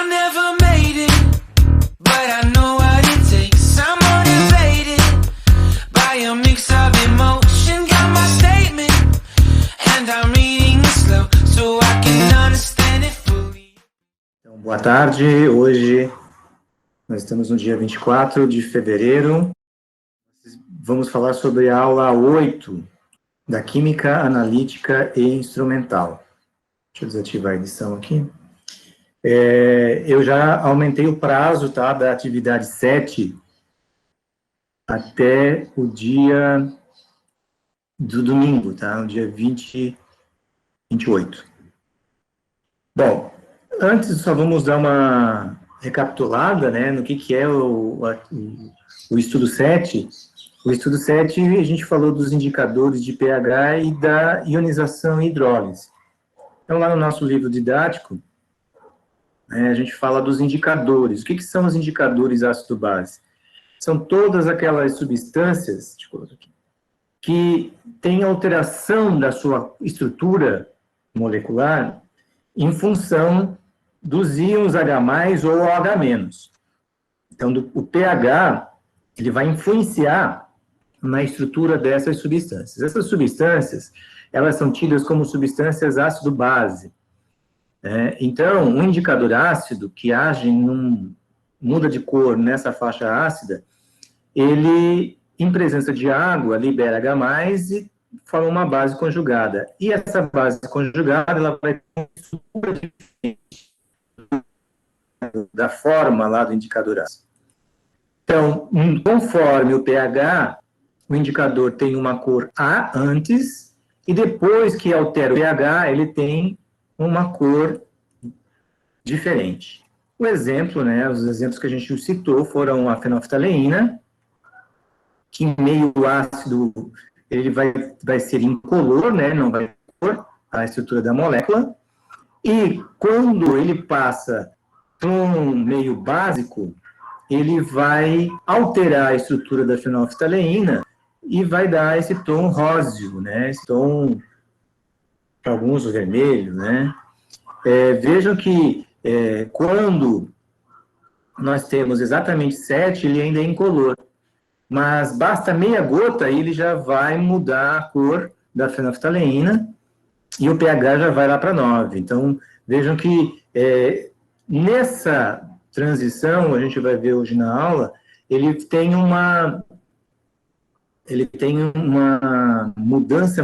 I never made it, but I know what it takes. I'm motivated by a mix of emotion. Got my statement, and I'm reading it slow so I can understand it fully. Então, boa tarde, hoje nós estamos no dia 24 de fevereiro. Vamos falar sobre a aula 8 da Química Analítica e Instrumental. Deixa eu desativar a edição aqui. Eu já aumentei o prazo, tá, da atividade 7 até o dia do domingo, tá, o dia 28. Bom, antes só vamos dar uma recapitulada, né, no que é o estudo 7. O estudo 7, a gente falou dos indicadores de pH e da ionização e hidrólise. Então, lá no nosso livro didático, a gente fala dos indicadores. O que são os indicadores ácido-base? São todas aquelas substâncias que têm alteração da sua estrutura molecular em função dos íons H+, ou OH-. Então, o pH, ele vai influenciar na estrutura dessas substâncias. Essas substâncias, elas são tidas como substâncias ácido-base. Então, um indicador ácido que age muda de cor nessa faixa ácida, ele, em presença de água, libera H+, e forma uma base conjugada. E essa base conjugada, ela vai ter uma estrutura diferente da forma lá do indicador ácido. Então, conforme o pH, o indicador tem uma cor A antes, e depois que altera o pH, ele tem uma cor diferente. O exemplo, os exemplos que a gente citou foram a fenolftaleína, que em meio ácido ele vai ser incolor, não vai ter cor, a estrutura da molécula, e quando ele passa para um meio básico, ele vai alterar a estrutura da fenolftaleína e vai dar esse tom róseo, esse tom, para alguns, vermelho, Vejam que quando nós temos exatamente 7, ele ainda é incolor, mas basta meia gota e ele já vai mudar a cor da fenolftaleína e o pH já vai lá para 9. Então, vejam que nessa transição, a gente vai ver hoje na aula, ele tem uma mudança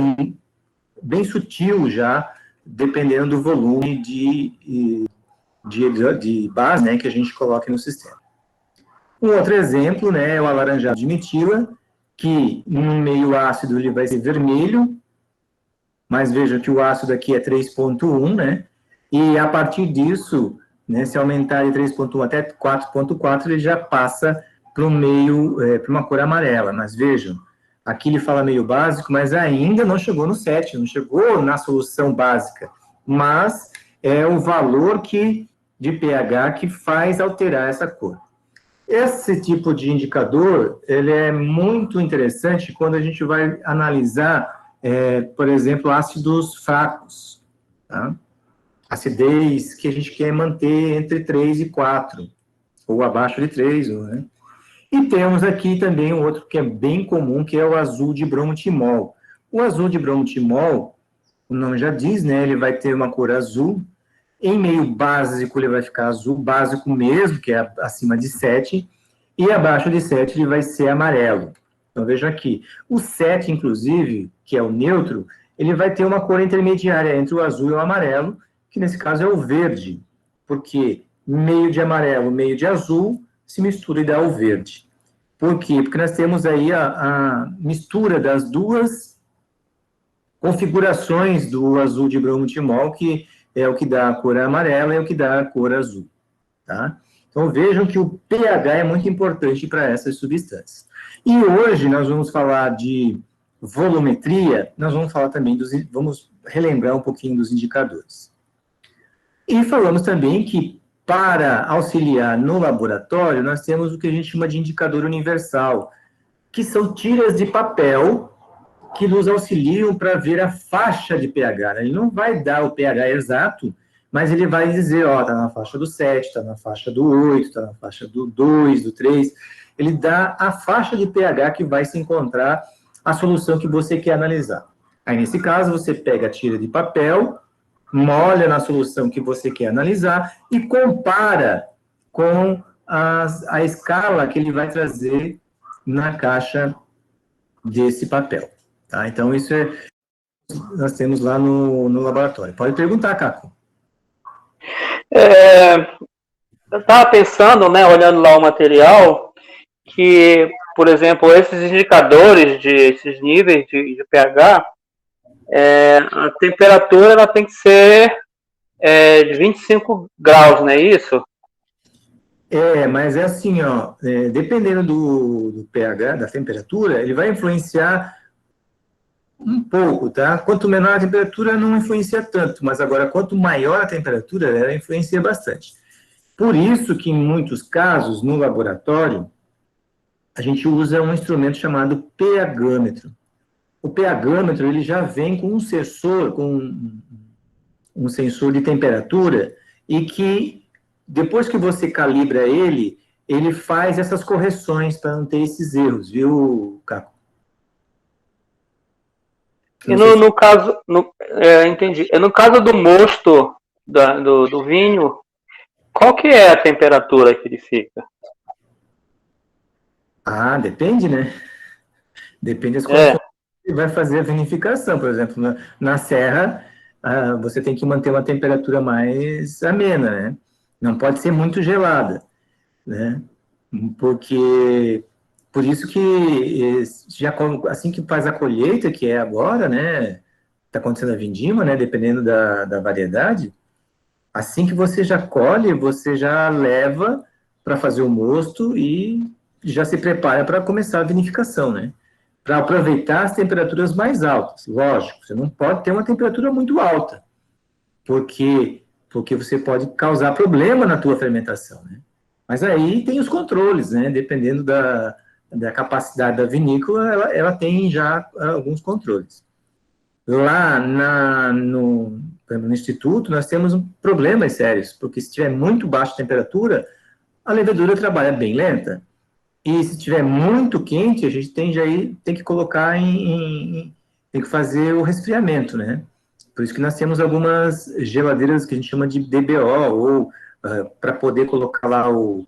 bem sutil já, dependendo do volume de base, que a gente coloca no sistema. Um outro exemplo, é o alaranjado de metila, que no meio ácido ele vai ser vermelho, mas veja que o ácido aqui é 3,1, e a partir disso, se aumentar de 3,1 até 4,4, ele já passa para uma cor amarela. Mas vejam, aqui ele fala meio básico, mas ainda não chegou no 7, não chegou na solução básica, mas é o valor de pH que faz alterar essa cor. Esse tipo de indicador, ele é muito interessante quando a gente vai analisar, por exemplo, ácidos fracos, tá? Acidez que a gente quer manter entre 3 e 4, ou abaixo de 3, E temos aqui também um outro que é bem comum, que é o azul de bromotimol. O azul de bromotimol, o nome já diz, ele vai ter uma cor azul. Em meio básico, ele vai ficar azul, básico mesmo, que é acima de 7, e abaixo de 7 ele vai ser amarelo. Então, vejam aqui, o 7, inclusive, que é o neutro, ele vai ter uma cor intermediária entre o azul e o amarelo, que nesse caso é o verde, porque meio de amarelo, meio de azul, se mistura e dá o verde. Por quê? Porque nós temos aí a mistura das duas configurações do azul de bromotimol, que é o que dá a cor amarela e é o que dá a cor azul, tá? Então, vejam que o pH é muito importante para essas substâncias. E hoje nós vamos falar de volumetria, nós vamos falar também vamos relembrar um pouquinho dos indicadores. E falamos também que, para auxiliar no laboratório, nós temos o que a gente chama de indicador universal, que são tiras de papel que nos auxiliam para ver a faixa de pH. Ele não vai dar o pH exato, mas ele vai dizer, ó, tá na faixa do 7, tá na faixa do 8, tá na faixa do 2, do 3. Ele dá a faixa de pH que vai se encontrar a solução que você quer analisar. Aí, nesse caso, você pega a tira de papel, molha na solução que você quer analisar e compara com a escala que ele vai trazer na caixa desse papel. Tá? Então, isso nós temos lá no laboratório. Pode perguntar, Caco. Eu estava pensando, né, olhando lá o material, que, por exemplo, esses indicadores, esses níveis de pH, a temperatura ela tem que ser de 25 graus, não é isso? Mas é assim, ó, dependendo do pH, da temperatura, ele vai influenciar um pouco, tá? Quanto menor a temperatura, não influencia tanto, mas agora, quanto maior a temperatura, ela influencia bastante. Por isso que, em muitos casos, no laboratório, a gente usa um instrumento chamado pHmetro. O pHmetro, ele já vem com um sensor de temperatura, e que, depois que você calibra ele, ele faz essas correções para não ter esses erros, viu, Caco? E no caso, entendi. No caso do mosto do vinho, qual que é a temperatura que ele fica? Depende, né? Depende das condições que vai fazer a vinificação. Por exemplo, na serra, você tem que manter uma temperatura mais amena, né? Não pode ser muito gelada, né? Porque, por isso que, assim que faz a colheita, que é agora, né? Está acontecendo a vindima, né? Dependendo da variedade, assim que você já colhe, você já leva para fazer o mosto e já se prepara para começar a vinificação, né? Para aproveitar as temperaturas mais altas. Lógico, você não pode ter uma temperatura muito alta, porque você pode causar problema na tua fermentação, né? Mas aí tem os controles, né? Dependendo da capacidade da vinícola, ela tem já alguns controles. Lá no Instituto, nós temos problemas sérios, porque se tiver muito baixa temperatura, a levedura trabalha bem lenta. E se estiver muito quente, a gente tem que colocar tem que fazer o resfriamento, né? Por isso que nós temos algumas geladeiras que a gente chama de DBO, ou para poder colocar lá o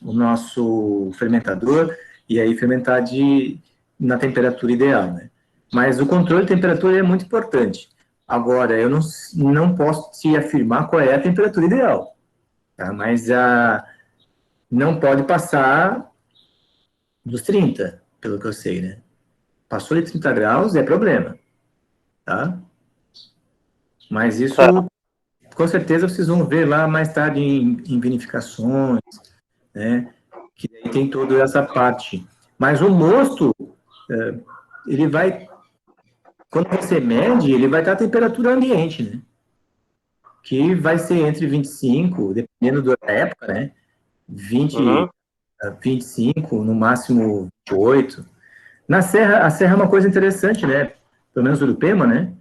nosso fermentador e aí fermentar na temperatura ideal, né? Mas o controle de temperatura é muito importante. Agora, eu não posso te afirmar qual é a temperatura ideal, tá? Mas não pode passar dos 30, pelo que eu sei, né? Passou de 30 graus é problema, tá? Mas isso, com certeza, vocês vão ver lá mais tarde em vinificações, né? Que daí tem toda essa parte. Mas o mosto, ele vai... Quando você mede, ele vai estar a temperatura ambiente, né? Que vai ser entre 25, dependendo da época, né? 25, no máximo 28. A serra é uma coisa interessante, né? Pelo menos Urupema, né?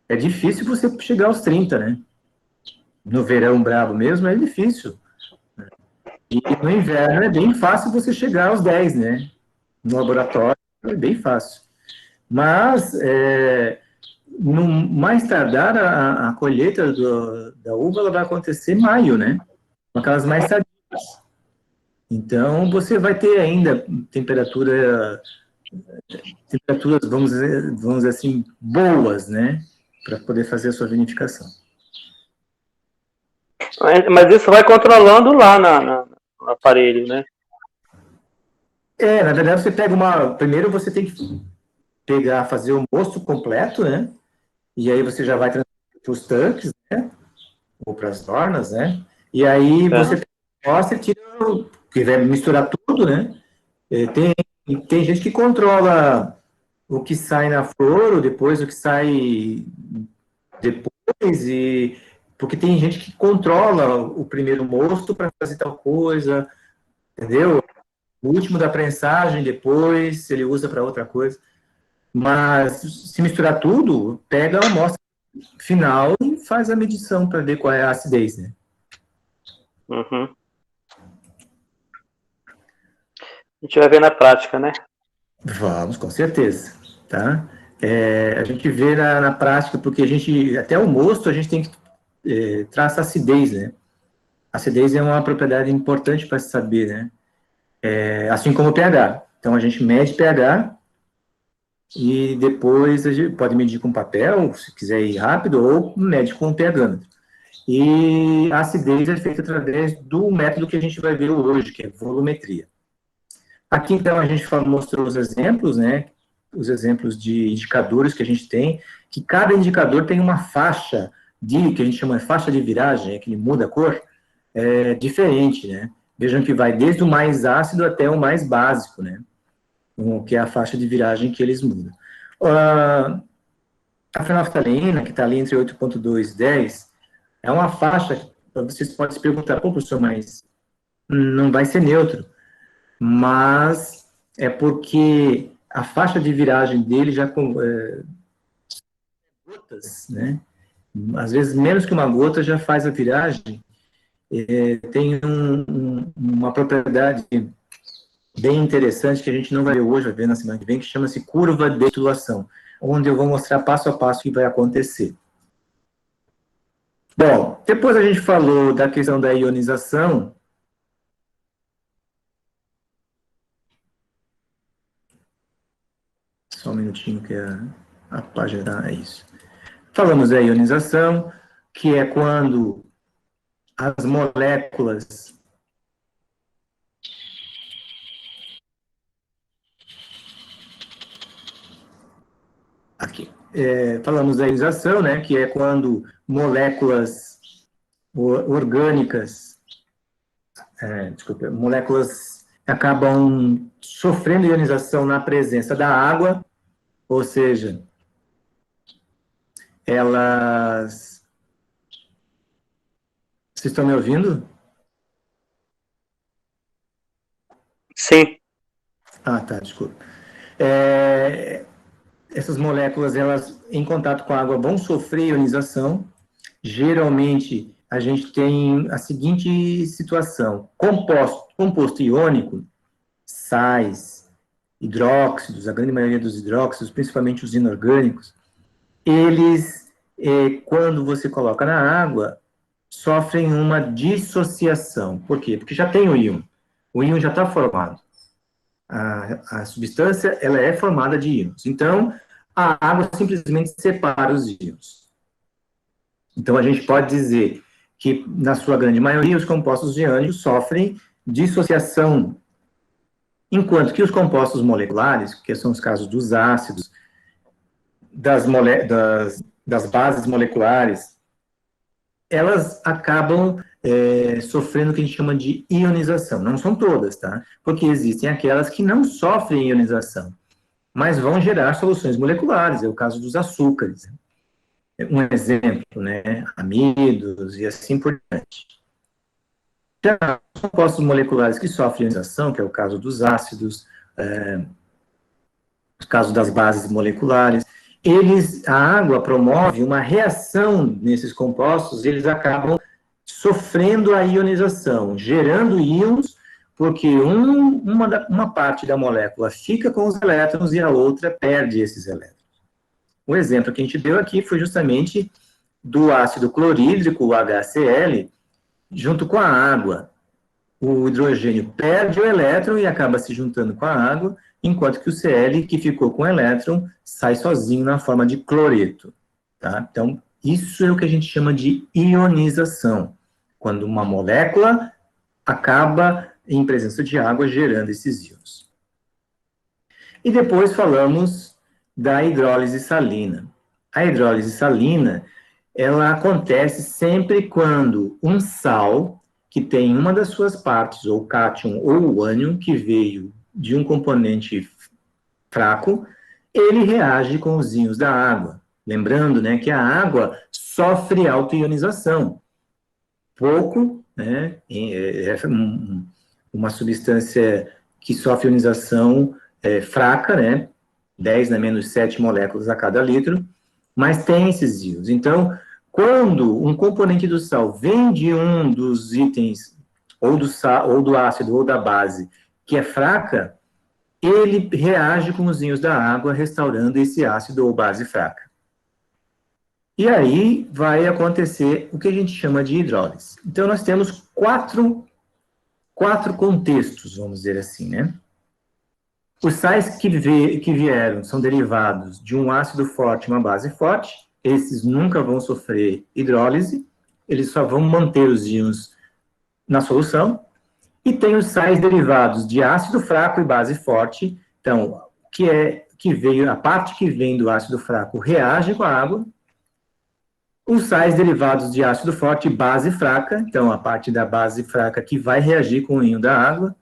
É difícil você chegar aos 30, né? No verão brabo mesmo é difícil. E no inverno é bem fácil você chegar aos 10, né? No laboratório é bem fácil. Mas, no mais tardar, a colheita da uva ela vai acontecer em maio, né? Com aquelas mais tardias. Então, você vai ter ainda temperaturas, vamos dizer assim, boas, né? Para poder fazer a sua vinificação. Mas isso vai controlando lá no aparelho, né? Na verdade, você pega primeiro você tem que fazer o mosto completo, né? E aí você já vai para os tanques, né? Ou para as dornas, né? E aí você mostra e tira, que vai misturar tudo, né? Tem gente que controla o que sai na flor, ou depois o que sai depois, porque tem gente que controla o primeiro mosto para fazer tal coisa, entendeu? O último da prensagem, depois ele usa para outra coisa. Mas se misturar tudo, pega a amostra final e faz a medição para ver qual é a acidez, né? Uhum. A gente vai ver na prática, né? Vamos, com certeza, tá? A gente vê na prática, porque a gente, até o mosto, a gente tem que traçar acidez, né? A acidez é uma propriedade importante para se saber, né? Assim como o pH. Então, a gente mede pH e depois a gente pode medir com papel, se quiser ir rápido, ou mede com o pHmetro. E a acidez é feita através do método que a gente vai ver hoje, que é volumetria. Aqui, então, a gente mostrou os exemplos, né? Os exemplos de indicadores que a gente tem, que cada indicador tem uma faixa que a gente chama de faixa de viragem, que ele muda a cor, diferente, né? Vejam que vai desde o mais ácido até o mais básico, né? Que é a faixa de viragem que eles mudam. A fenolftaleína, que está ali entre 8,2 e 10, é uma faixa, vocês podem se perguntar, pô, professor, mas não vai ser neutro. Mas é porque a faixa de viragem dele já gotas, né? Às vezes menos que uma gota já faz a viragem. Tem uma propriedade bem interessante que a gente não vai ver hoje, vai ver na semana que vem, que chama-se curva de titulação, onde eu vou mostrar passo a passo o que vai acontecer. Bom, depois a gente falou da questão da ionização. Só um minutinho que a página é isso. Falamos da ionização, que é quando as moléculas aqui. Falamos da ionização, né, que é quando moléculas orgânicas, moléculas acabam sofrendo ionização na presença da água, ou seja, elas... Vocês estão me ouvindo? Sim. Ah, tá, desculpa. Essas moléculas, elas, em contato com a água, vão sofrer ionização. Geralmente, a gente tem a seguinte situação: composto iônico, sais, hidróxidos, a grande maioria dos hidróxidos, principalmente os inorgânicos, eles, quando você coloca na água, sofrem uma dissociação. Por quê? Porque já tem o íon. O íon já está formado. A substância, ela é formada de íons. Então, a água simplesmente separa os íons. Então, a gente pode dizer que, na sua grande maioria, os compostos iônicos sofrem dissociação, enquanto que os compostos moleculares, que são os casos dos ácidos, das bases moleculares, elas acabam sofrendo o que a gente chama de ionização. Não são todas, tá? Porque existem aquelas que não sofrem ionização, mas vão gerar soluções moleculares, é o caso dos açúcares. Um exemplo, né? Amidos e assim por diante. Já os compostos moleculares que sofrem ionização, que é o caso dos ácidos, o caso das bases moleculares, a água promove uma reação nesses compostos, eles acabam sofrendo a ionização, gerando íons, porque uma parte da molécula fica com os elétrons e a outra perde esses elétrons. O exemplo que a gente deu aqui foi justamente do ácido clorídrico, o HCl, junto com a água. O hidrogênio perde o elétron e acaba se juntando com a água, enquanto que o Cl, que ficou com o elétron, sai sozinho na forma de cloreto. Tá? Então, isso é o que a gente chama de ionização, quando uma molécula acaba em presença de água gerando esses íons. E depois falamos da hidrólise salina. A hidrólise salina, ela acontece sempre quando um sal, que tem uma das suas partes, ou cátion ou o ânion, que veio de um componente fraco, ele reage com os íons da água. Lembrando, né, que a água sofre autoionização. Pouco, né, uma substância que sofre ionização fraca, né, 10 na menos 7 moléculas a cada litro, mas tem esses íons. Então, quando um componente do sal vem de um dos itens, ou do sal, ou do ácido, ou da base, que é fraca, ele reage com os íons da água, restaurando esse ácido ou base fraca. E aí vai acontecer o que a gente chama de hidrólise. Então, nós temos quatro contextos, vamos dizer assim, né? Os sais que vieram são derivados de um ácido forte e uma base forte. Esses nunca vão sofrer hidrólise, eles só vão manter os íons na solução. E tem os sais derivados de ácido fraco e base forte. Então, a parte que vem do ácido fraco reage com a água. Os sais derivados de ácido forte e base fraca, então a parte da base fraca que vai reagir com o íon da água,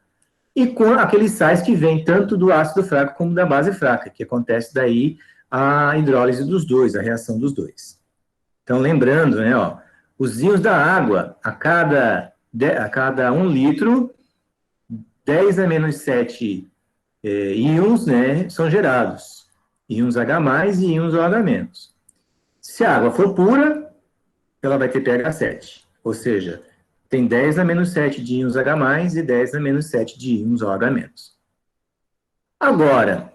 e com aqueles sais que vêm tanto do ácido fraco como da base fraca, que acontece daí a hidrólise dos dois, a reação dos dois. Então, lembrando, né, ó, os íons da água, a cada 1 litro, 10 a menos 7 íons, né, são gerados. Íons H+, e íons OH-. Se a água for pura, ela vai ter pH 7, ou seja, tem 10 a menos 7 de íons H+, e 10 a menos 7 de íons OH-. Agora,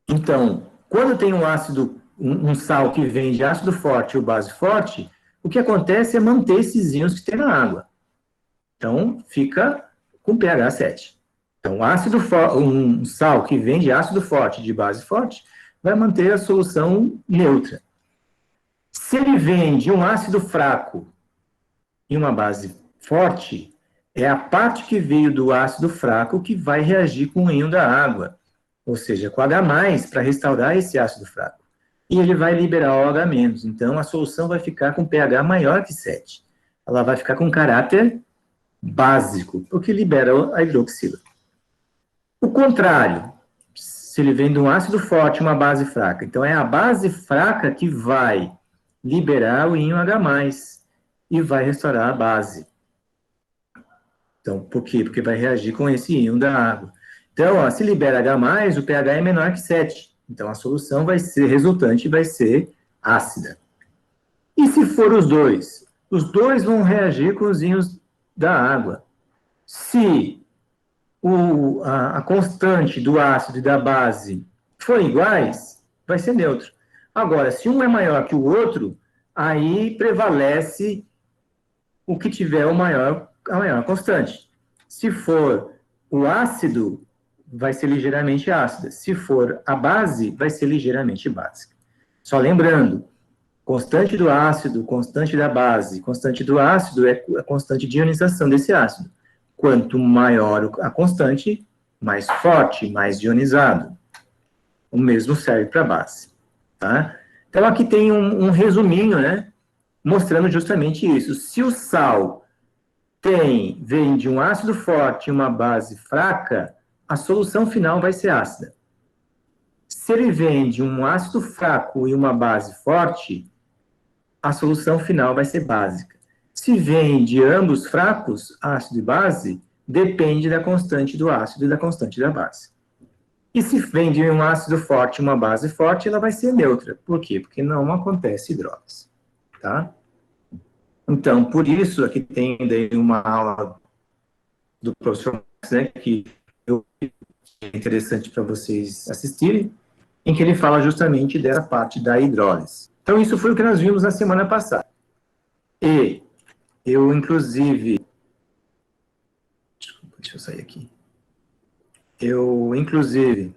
então, quando tem um sal que vem de ácido forte ou base forte, o que acontece é manter esses íons que tem na água. Então, fica com pH 7. Então, um sal que vem de ácido forte e de base forte vai manter a solução neutra. Se ele vem de um ácido fraco e uma base forte, é a parte que veio do ácido fraco que vai reagir com o íon da água, ou seja, com H+, para restaurar esse ácido fraco. E ele vai liberar OH-. Então, a solução vai ficar com pH maior que 7. Ela vai ficar com caráter básico, porque libera a hidroxila. O contrário, se ele vem de um ácido forte e uma base fraca, então é a base fraca que vai liberar o íon H+, e vai restaurar a base. Então, por quê? Porque vai reagir com esse íon da água. Então, ó, se libera H+, o pH é menor que 7. Então, a solução resultante vai ser ácida. E se for os dois? Os dois vão reagir com os íons da água. Se a constante do ácido e da base forem iguais, vai ser neutro. Agora, se um é maior que o outro, aí prevalece o que tiver a maior constante. Se for o ácido, vai ser ligeiramente ácida. Se for a base, vai ser ligeiramente básica. Só lembrando, constante do ácido, constante da base, constante do ácido é a constante de ionização desse ácido. Quanto maior a constante, mais forte, mais ionizado. O mesmo serve para a base. Tá? Então, aqui tem um resuminho, né? Mostrando justamente isso. Se o sal vem de um ácido forte e uma base fraca, a solução final vai ser ácida. Se ele vem de um ácido fraco e uma base forte, a solução final vai ser básica. Se vem de ambos fracos, ácido e base, depende da constante do ácido e da constante da base. E se vem de um ácido forte e uma base forte, ela vai ser neutra. Por quê? Porque não acontece hidrólise. Tá? Então, por isso, aqui tem daí uma aula do professor Max, né, que é interessante para vocês assistirem, em que ele fala justamente dessa parte da hidrólise. Então, isso foi o que nós vimos na semana passada. E eu, inclusive... Desculpa, deixa eu sair aqui. Eu, inclusive,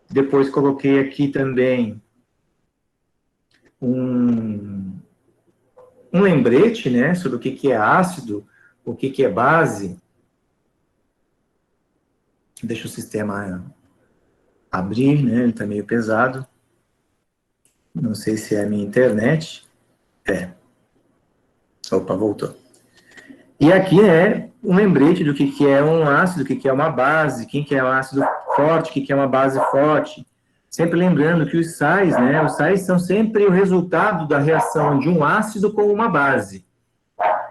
depois coloquei aqui também um lembrete, né, sobre o que é ácido, o que é base. Deixa o sistema abrir, né, ele está meio pesado. Não sei se é a minha internet. Opa, voltou. E aqui é um lembrete do que é um ácido, o que é uma base, quem que é um ácido forte, o que é uma base forte. Sempre lembrando que os sais, né, os sais são sempre o resultado da reação de um ácido com uma base.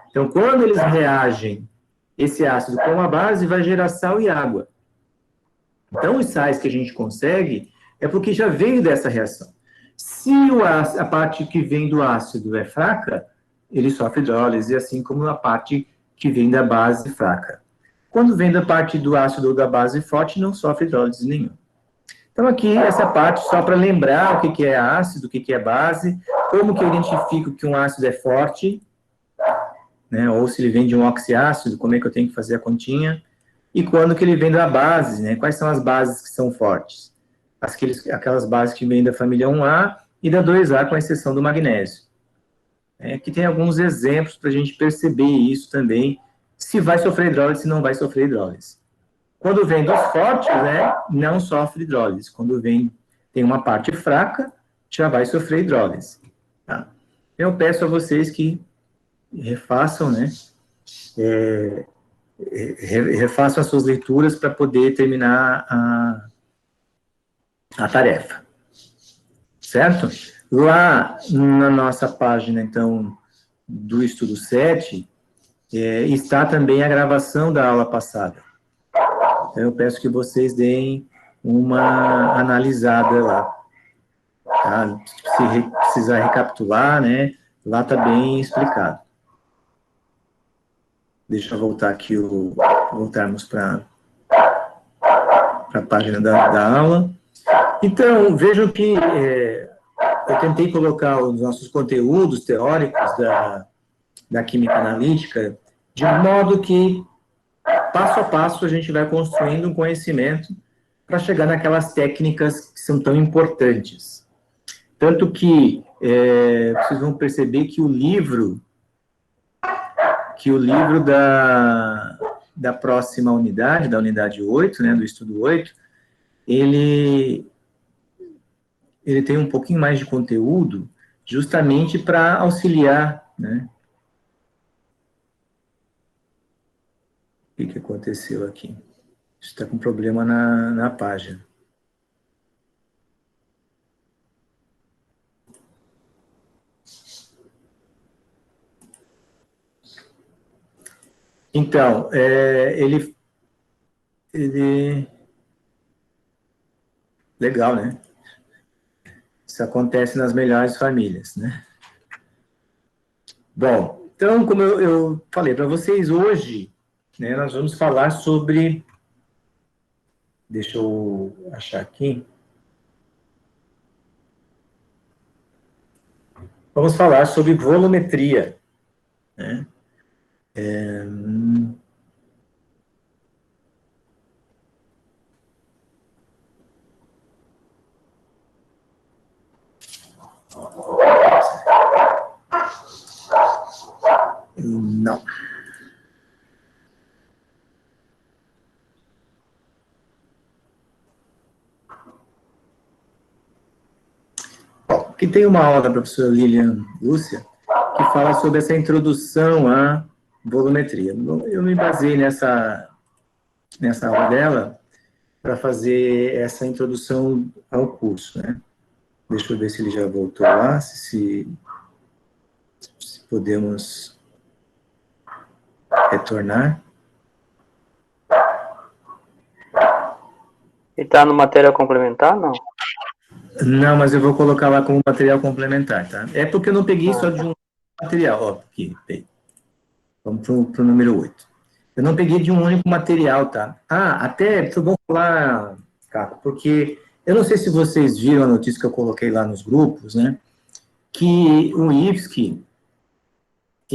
Então, quando eles reagem, esse ácido com uma base vai gerar sal e água. Então, os sais que a gente consegue é porque já veio dessa reação. Se a parte que vem do ácido é fraca, ele sofre hidrólise, assim como a parte que vem da base fraca. Quando vem da parte do ácido ou da base forte, não sofre hidrólise nenhuma. Então, aqui, essa parte, só para lembrar o que é ácido, o que é base, como que eu identifico que um ácido é forte, né, ou se ele vem de um oxiácido, como é que eu tenho que fazer a continha, e quando que ele vem da base, né, quais são as bases que são fortes. Aquelas bases que vêm da família 1A e da 2A, com exceção do magnésio. Aqui tem alguns exemplos para a gente perceber isso também, se vai sofrer hidrólise, se não vai sofrer hidrólise. Quando vem dos fortes, né, não sofre hidrólise. Quando tem uma parte fraca, já vai sofrer hidrólise. Tá? Eu peço a vocês que refaçam, né, refaçam as suas leituras para poder terminar a tarefa. Certo? Lá na nossa página, então, do estudo 7, está também a gravação da aula passada. Então, eu peço que vocês deem uma analisada lá. Tá? Se precisar recapitular, né? Lá está bem explicado. Deixa eu voltar aqui, voltarmos para a página da aula. Então, vejam que eu tentei colocar os nossos conteúdos teóricos da química analítica de modo que, passo a passo, a gente vai construindo um conhecimento para chegar naquelas técnicas que são tão importantes. Tanto que vocês vão perceber que o livro da próxima unidade, da unidade 8, né, do estudo 8, ele tem um pouquinho mais de conteúdo justamente para auxiliar, né? O que aconteceu aqui? Está com problema na página. Então, ele... Legal, né? Isso acontece nas melhores famílias, né? Bom, então, como eu falei para vocês, hoje, né, nós vamos falar sobre... Deixa eu achar aqui. Vamos falar sobre volumetria, né? Não. Bom, aqui tem uma aula da professora Lilian Lúcia, que fala sobre essa introdução à volumetria. Eu me baseei nessa aula dela para fazer essa introdução ao curso, né? Deixa eu ver se ele já voltou lá, se podemos retornar. E está no material complementar, não? Não, mas eu vou colocar lá como material complementar, tá? É porque eu não peguei só de um material, ó, aqui, vamos para o número 8. Eu não peguei de um único material, tá? Até, vamos falar, Caco, porque eu não sei se vocês viram a notícia que eu coloquei lá nos grupos, né? Que o IFSC,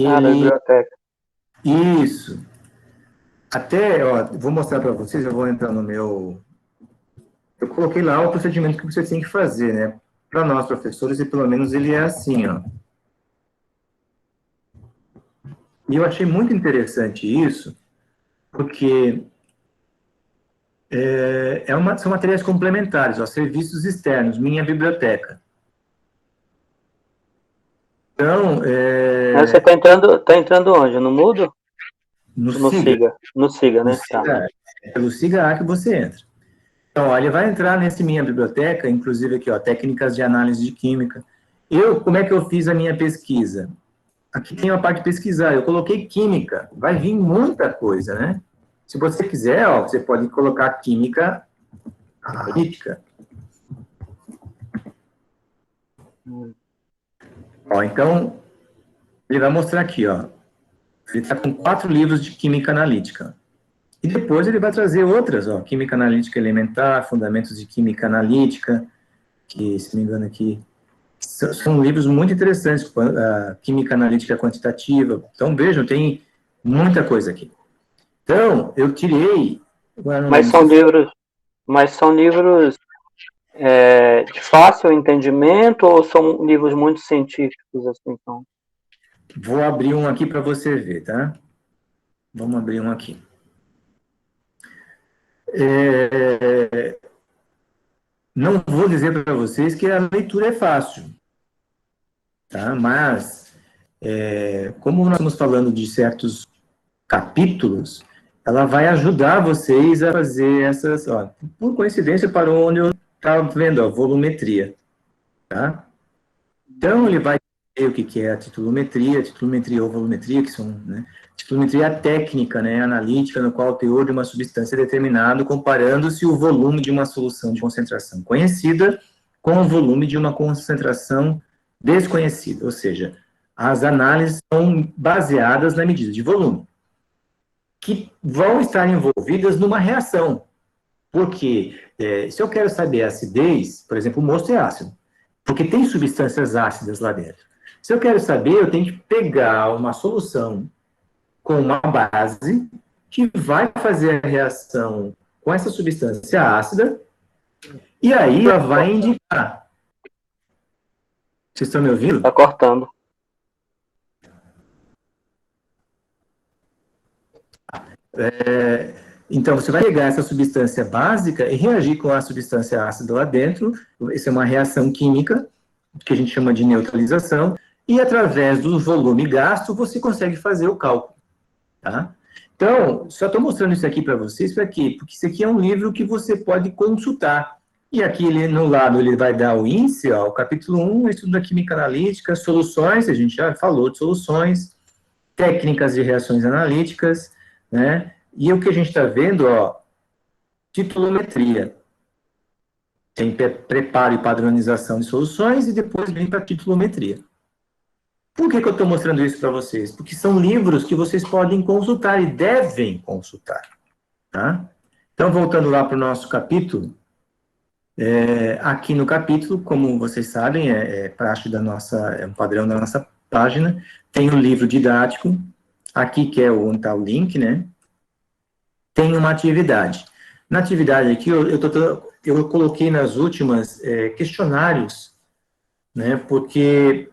Da biblioteca. Isso. Até, ó, vou mostrar para vocês, eu vou entrar no meu... Eu coloquei lá o procedimento que você tem que fazer, né? Para nós, professores, e pelo menos ele é assim, ó. E eu achei muito interessante isso, porque são materiais complementares, ó, serviços externos, minha biblioteca. Então, Mas você tá entrando onde? No Moodle? No SIGA. No SIGA, né? Tá. É pelo SIGA que você entra. Então, ó, ele vai entrar nesse minha biblioteca, inclusive aqui, ó, técnicas de análise de química. Como é que eu fiz a minha pesquisa? Aqui tem a parte de pesquisar, eu coloquei química, vai vir muita coisa, né? Se você quiser, ó, você pode colocar química analítica. Ó, então, ele vai mostrar aqui, ó. Ele está com 4 livros de química analítica. E depois ele vai trazer outras, ó. Química analítica elementar, fundamentos de química analítica, que, se não me engano aqui, são livros muito interessantes, química analítica quantitativa. Então, vejam, tem muita coisa aqui. Então, eu tirei... Mas são livros de fácil entendimento ou são livros muito científicos, assim, então? Vou abrir um aqui para você ver, tá? Vamos abrir um aqui. Não vou dizer para vocês que a leitura é fácil, tá? Mas, como nós estamos falando de certos capítulos, ela vai ajudar vocês a fazer essas... Ó, por coincidência, parou onde eu estava vendo, ó, volumetria, tá? Então, ele vai dizer o que é a titulometria ou volumetria, que são... Né? Titulometria é a técnica, né, analítica, no qual o teor de uma substância é determinado comparando-se o volume de uma solução de concentração conhecida com o volume de uma concentração desconhecida, ou seja, as análises são baseadas na medida de volume, que vão estar envolvidas numa reação, porque se eu quero saber a acidez, por exemplo, o mosto é ácido, porque tem substâncias ácidas lá dentro. Se eu quero saber, eu tenho que pegar uma solução com uma base que vai fazer a reação com essa substância ácida, e aí ela vai indicar. Vocês estão me ouvindo? Está cortando. Então, você vai pegar essa substância básica e reagir com a substância ácida lá dentro. Isso é uma reação química, que a gente chama de neutralização, e através do volume gasto, você consegue fazer o cálculo. Tá? Então, só estou mostrando isso aqui para vocês, para quê? Porque isso aqui é um livro que você pode consultar. E aqui, no lado, ele vai dar o índice, ó, o capítulo 1, estudo da química analítica, soluções, a gente já falou de soluções, técnicas de reações analíticas, né? E o que a gente está vendo, ó, titulometria. Tem preparo e padronização de soluções, e depois vem para a titulometria. Por que eu estou mostrando isso para vocês? Porque são livros que vocês podem consultar e devem consultar. Tá? Então, voltando lá para o nosso capítulo, aqui no capítulo, como vocês sabem, praxe da nossa, é um padrão da nossa página, tem o livro didático, aqui que é onde está o link, né? Tem uma atividade. Na atividade aqui, eu coloquei nas últimas questionários, né? Porque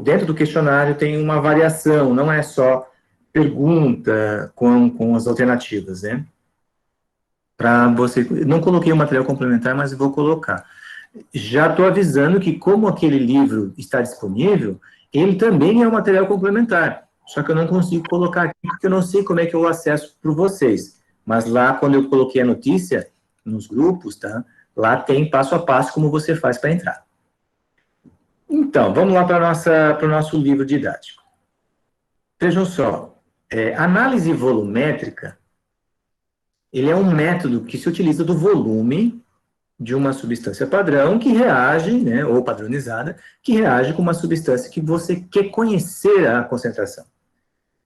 dentro do questionário tem uma variação, não é só pergunta com as alternativas, né? Para você, não coloquei o material complementar, mas vou colocar. Já estou avisando que, como aquele livro está disponível, ele também é um material complementar, só que eu não consigo colocar aqui, porque eu não sei como é que eu acesso para vocês. Mas lá, quando eu coloquei a notícia, nos grupos, tá? Lá tem passo a passo como você faz para entrar. Então, vamos lá para o nosso livro didático. Vejam só, análise volumétrica, ele é um método que se utiliza do volume de uma substância padrão que reage, né, ou padronizada, que reage com uma substância que você quer conhecer a concentração.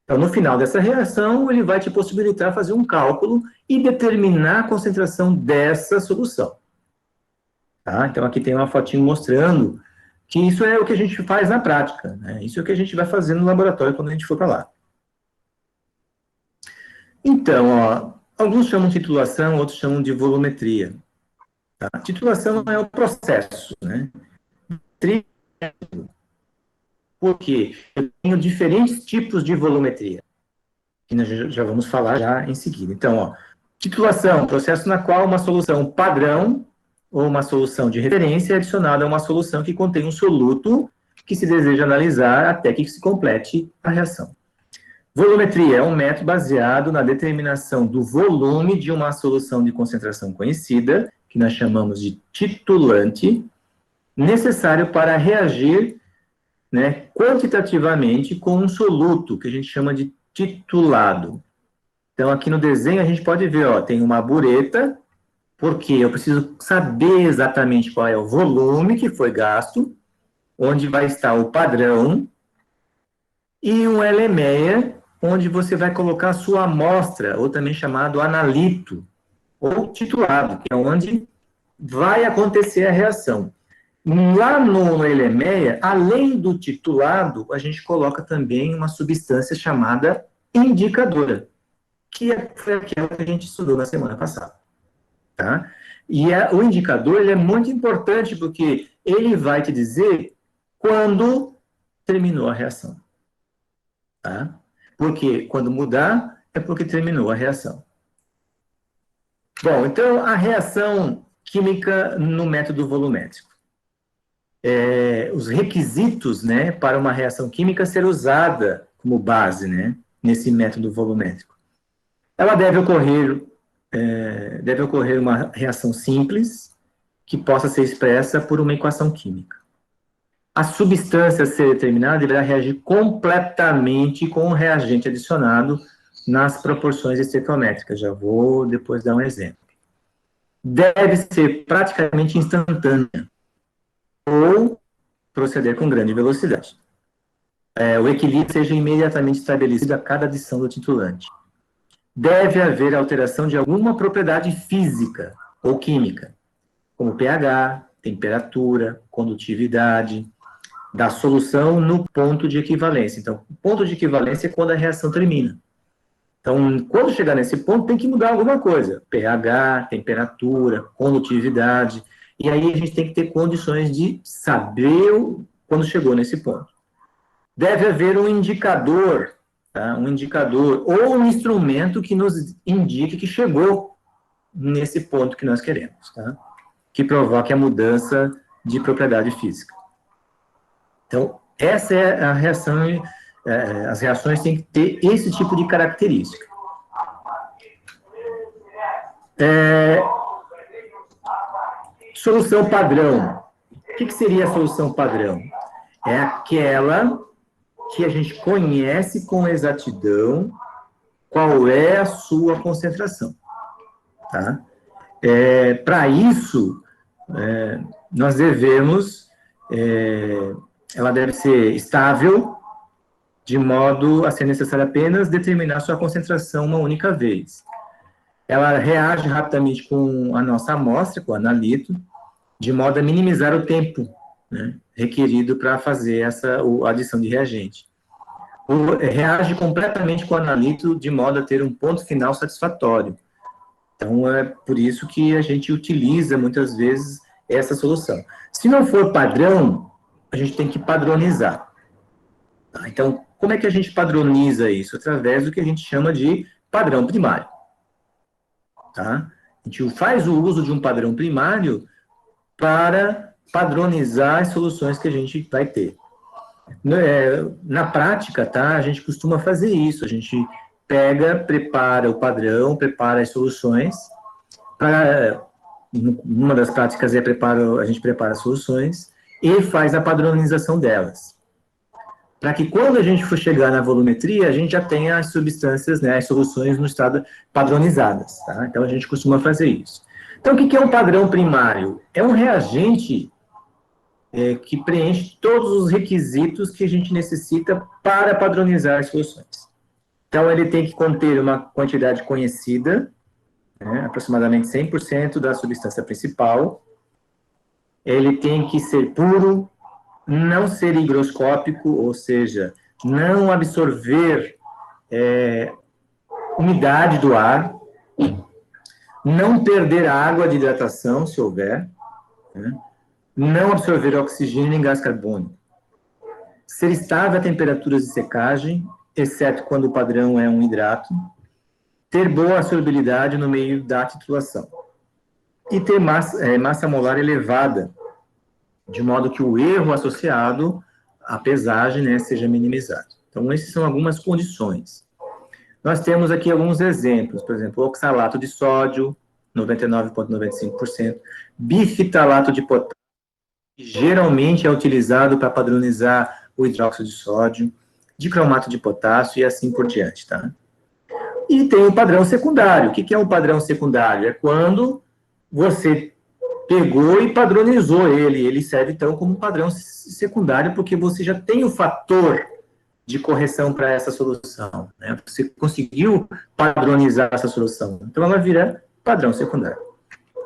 Então, no final dessa reação, ele vai te possibilitar fazer um cálculo e determinar a concentração dessa solução. Tá? Então, aqui tem uma fotinho mostrando que isso é o que a gente faz na prática, né? Isso é o que a gente vai fazer no laboratório quando a gente for para lá. Então, ó, alguns chamam de titulação, outros chamam de volumetria. Tá? A titulação é o processo, né? Porque eu tenho diferentes tipos de volumetria, que nós já vamos falar já em seguida. Então, ó, titulação, processo na qual uma solução padrão ou uma solução de referência é adicionada a uma solução que contém um soluto que se deseja analisar até que se complete a reação. Volumetria é um método baseado na determinação do volume de uma solução de concentração conhecida, que nós chamamos de titulante, necessário para reagir, né, quantitativamente com um soluto, que a gente chama de titulado. Então, aqui no desenho a gente pode ver, ó, tem uma bureta, porque eu preciso saber exatamente qual é o volume que foi gasto, onde vai estar o padrão, e um LMEA, onde você vai colocar a sua amostra, ou também chamado analito, ou titulado, que é onde vai acontecer a reação. Lá no LMEA, além do titulado, a gente coloca também uma substância chamada indicadora, que foi aquela que a gente estudou na semana passada. Tá? E o indicador ele é muito importante, porque ele vai te dizer quando terminou a reação. Tá? Porque quando mudar, é porque terminou a reação. Bom, então, a reação química no método volumétrico. Os requisitos, né, para uma reação química ser usada como base, né, nesse método volumétrico. Ela deve ocorrer uma reação simples, que possa ser expressa por uma equação química. A substância a ser determinada deverá reagir completamente com o reagente adicionado nas proporções estequiométricas. Já vou depois dar um exemplo. Deve ser praticamente instantânea ou proceder com grande velocidade. O equilíbrio seja imediatamente estabelecido a cada adição do titulante. Deve haver alteração de alguma propriedade física ou química, como pH, temperatura, condutividade, da solução no ponto de equivalência. Então, o ponto de equivalência é quando a reação termina. Então, quando chegar nesse ponto, tem que mudar alguma coisa. pH, temperatura, condutividade. E aí a gente tem que ter condições de saber quando chegou nesse ponto. Deve haver um indicador, tá? Um indicador ou um instrumento que nos indique que chegou nesse ponto que nós queremos, tá? Que provoque a mudança de propriedade física. Então, essa é a reação, as reações têm que ter esse tipo de característica. Solução padrão. O que seria a solução padrão? É aquela que a gente conhece com exatidão qual é a sua concentração. Tá? Para isso, nós devemos... ela deve ser estável, de modo a ser necessário apenas determinar sua concentração uma única vez. Ela reage rapidamente com a nossa amostra, com o analito, de modo a minimizar o tempo, né, requerido para fazer essa adição de reagente. Reage completamente com o analito, de modo a ter um ponto final satisfatório. Então, é por isso que a gente utiliza, muitas vezes, essa solução. Se não for padrão, a gente tem que padronizar. Tá? Então, como é que a gente padroniza isso? Através do que a gente chama de padrão primário. Tá? A gente faz o uso de um padrão primário para padronizar as soluções que a gente vai ter. Na prática, tá? A gente costuma fazer isso. A gente prepara o padrão, prepara as soluções. Uma das práticas a gente prepara as soluções e faz a padronização delas. Para que quando a gente for chegar na volumetria, a gente já tenha as substâncias, né, as soluções no estado padronizadas. Tá? Então, a gente costuma fazer isso. Então, o que é um padrão primário? É um reagente que preenche todos os requisitos que a gente necessita para padronizar as soluções. Então, ele tem que conter uma quantidade conhecida, né, aproximadamente 100% da substância principal. Ele tem que ser puro, não ser higroscópico, ou seja, não absorver umidade do ar, não perder a água de hidratação, se houver, né? Não absorver oxigênio nem gás carbônico, ser estável a temperaturas de secagem, exceto quando o padrão é um hidrato, ter boa solubilidade no meio da titulação, e ter massa molar elevada, de modo que o erro associado à pesagem, né, seja minimizado. Então, essas são algumas condições. Nós temos aqui alguns exemplos, por exemplo, oxalato de sódio, 99,95%, bifitalato de potássio, que geralmente é utilizado para padronizar o hidróxido de sódio, dicromato de potássio e assim por diante, tá? E tem o padrão secundário. O que é um padrão secundário? É quando você pegou e padronizou ele. Ele serve, então, como padrão secundário, porque você já tem o fator de correção para essa solução, né? Você conseguiu padronizar essa solução. Então, ela vira padrão secundário.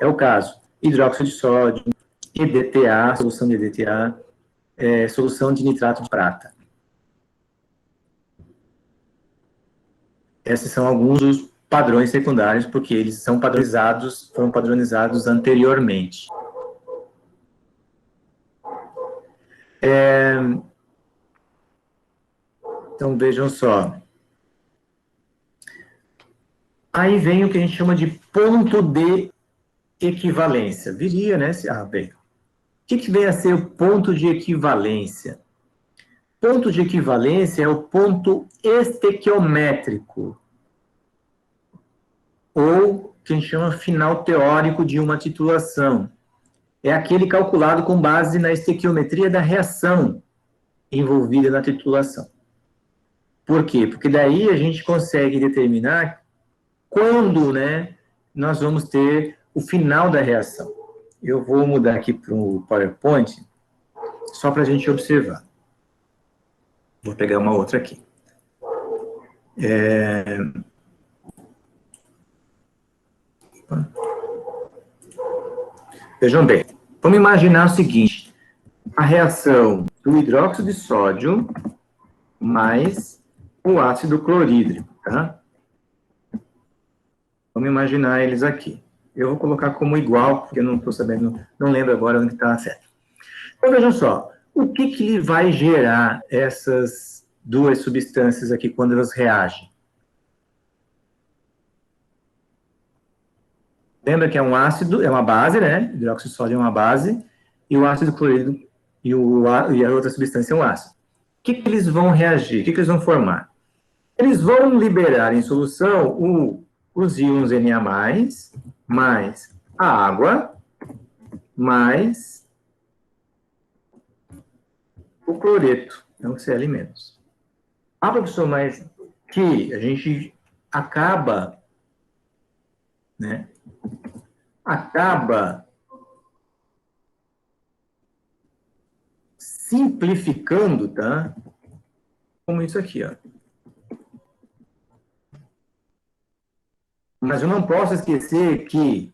É o caso. Hidróxido de sódio, EDTA, solução de EDTA, solução de nitrato de prata. Esses são alguns dos padrões secundários, porque eles são padronizados, foram padronizados anteriormente. Então, vejam só. Aí vem o que a gente chama de ponto de equivalência. Viria, né? Bem. O que vem a ser o ponto de equivalência? Ponto de equivalência é o ponto estequiométrico, ou que a gente chama final teórico de uma titulação. É aquele calculado com base na estequiometria da reação envolvida na titulação. Por quê? Porque daí a gente consegue determinar quando, né, nós vamos ter o final da reação. Eu vou mudar aqui para o PowerPoint, só para a gente observar. Vou pegar uma outra aqui. Vejam bem, vamos imaginar o seguinte, a reação do hidróxido de sódio mais o ácido clorídrico, tá? Vamos imaginar eles aqui. Eu vou colocar como igual, porque eu não estou sabendo, não lembro agora onde está certo. Então, vejam só, o que vai gerar essas duas substâncias aqui quando elas reagem? Lembra que é um ácido, é uma base, né? O hidróxido de sódio é uma base, e o ácido clorídrico e a outra substância é um ácido. O que eles vão reagir? O que eles vão formar? Eles vão liberar em solução os íons Na+, mais a água, mais o cloreto, é o Cl-. Ah, professor, mas que a gente acaba, né? Acaba simplificando, tá? Como isso aqui, ó. Mas eu não posso esquecer que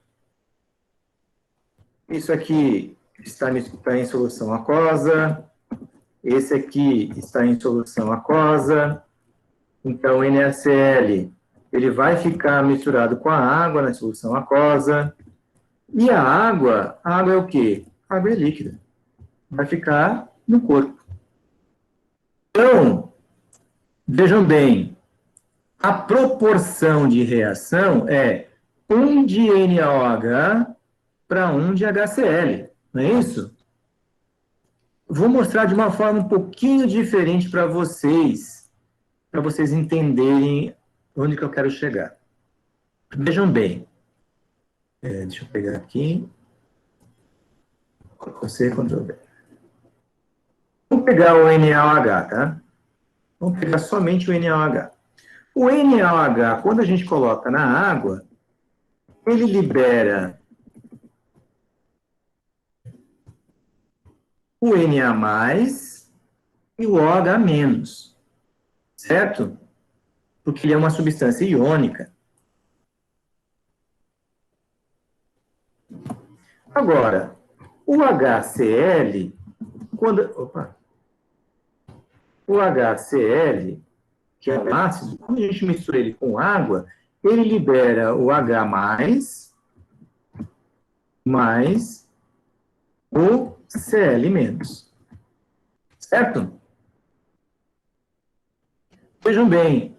isso aqui está em solução aquosa, esse aqui está em solução aquosa, então o NaCl, ele vai ficar misturado com a água na solução aquosa, e a água é o quê? A água é líquida, vai ficar no corpo. Então, vejam bem, a proporção de reação é 1 de NaOH para 1 de HCl, não é isso? Vou mostrar de uma forma um pouquinho diferente para vocês entenderem onde que eu quero chegar. Vejam bem. Deixa eu pegar aqui. Ctrl+C, Ctrl+V. Vamos pegar o NaOH, tá? Vamos pegar somente o NaOH. O NaOH, quando a gente coloca na água, ele libera o Na+, e o OH-, certo? Porque ele é uma substância iônica. Agora, o HCl, o HCl, que é um ácido, quando a gente mistura ele com água, ele libera o H+, mais o Cl-. Certo? Vejam bem,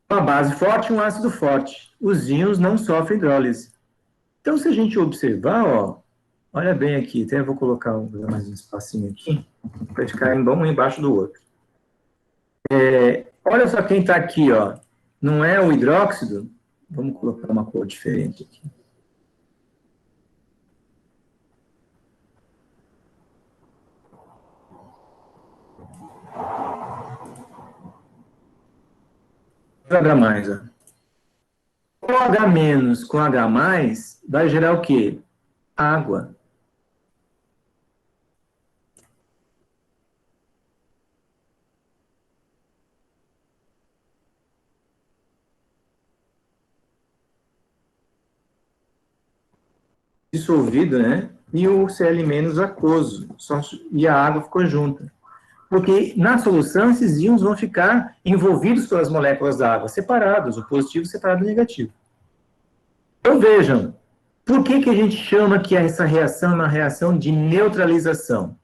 uma base forte e um ácido forte. Os íons não sofrem hidrólise. Então, se a gente observar, ó, olha bem aqui, até vou colocar mais um espacinho aqui, para ficar um embaixo do outro. Olha só quem está aqui, ó. Não é o hidróxido? Vamos colocar uma cor diferente aqui. H+, ó. O H- com H+, vai gerar o quê? água. Dissolvido, né? E o Cl- aquoso. E a água ficou junta. Porque na solução, esses íons vão ficar envolvidos pelas moléculas da água, separados, o positivo separado do negativo. Então, vejam, por que a gente chama que essa reação é uma reação de neutralização?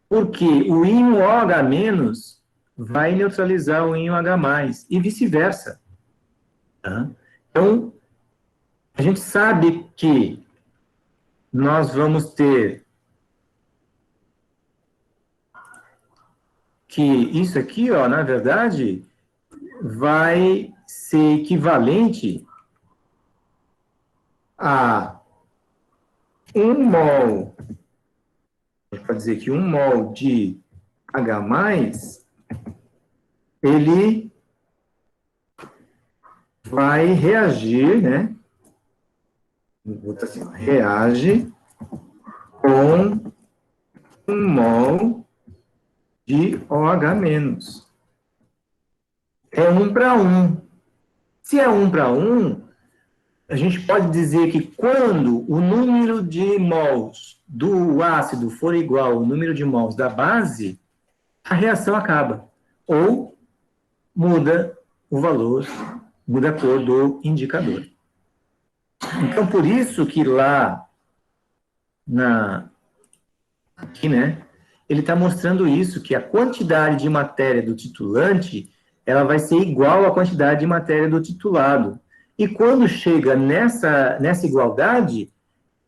Porque o íon OH- vai neutralizar o íon H+, e vice-versa. Tá? Então, a gente sabe que nós vamos ter que isso aqui, ó, na verdade, vai ser equivalente a 1 mol, a gente pode dizer que 1 mol de H+, ele vai reagir, né? Vou botar assim, reage com 1 mol de OH-. É 1 para 1. Se é 1 para 1, a gente pode dizer que quando o número de mols do ácido for igual ao número de mols da base, a reação acaba. Ou muda o valor, muda a cor do indicador. Então, por isso que lá, aqui, né, ele está mostrando isso, que a quantidade de matéria do titulante, ela vai ser igual à quantidade de matéria do titulado. E quando chega nessa igualdade,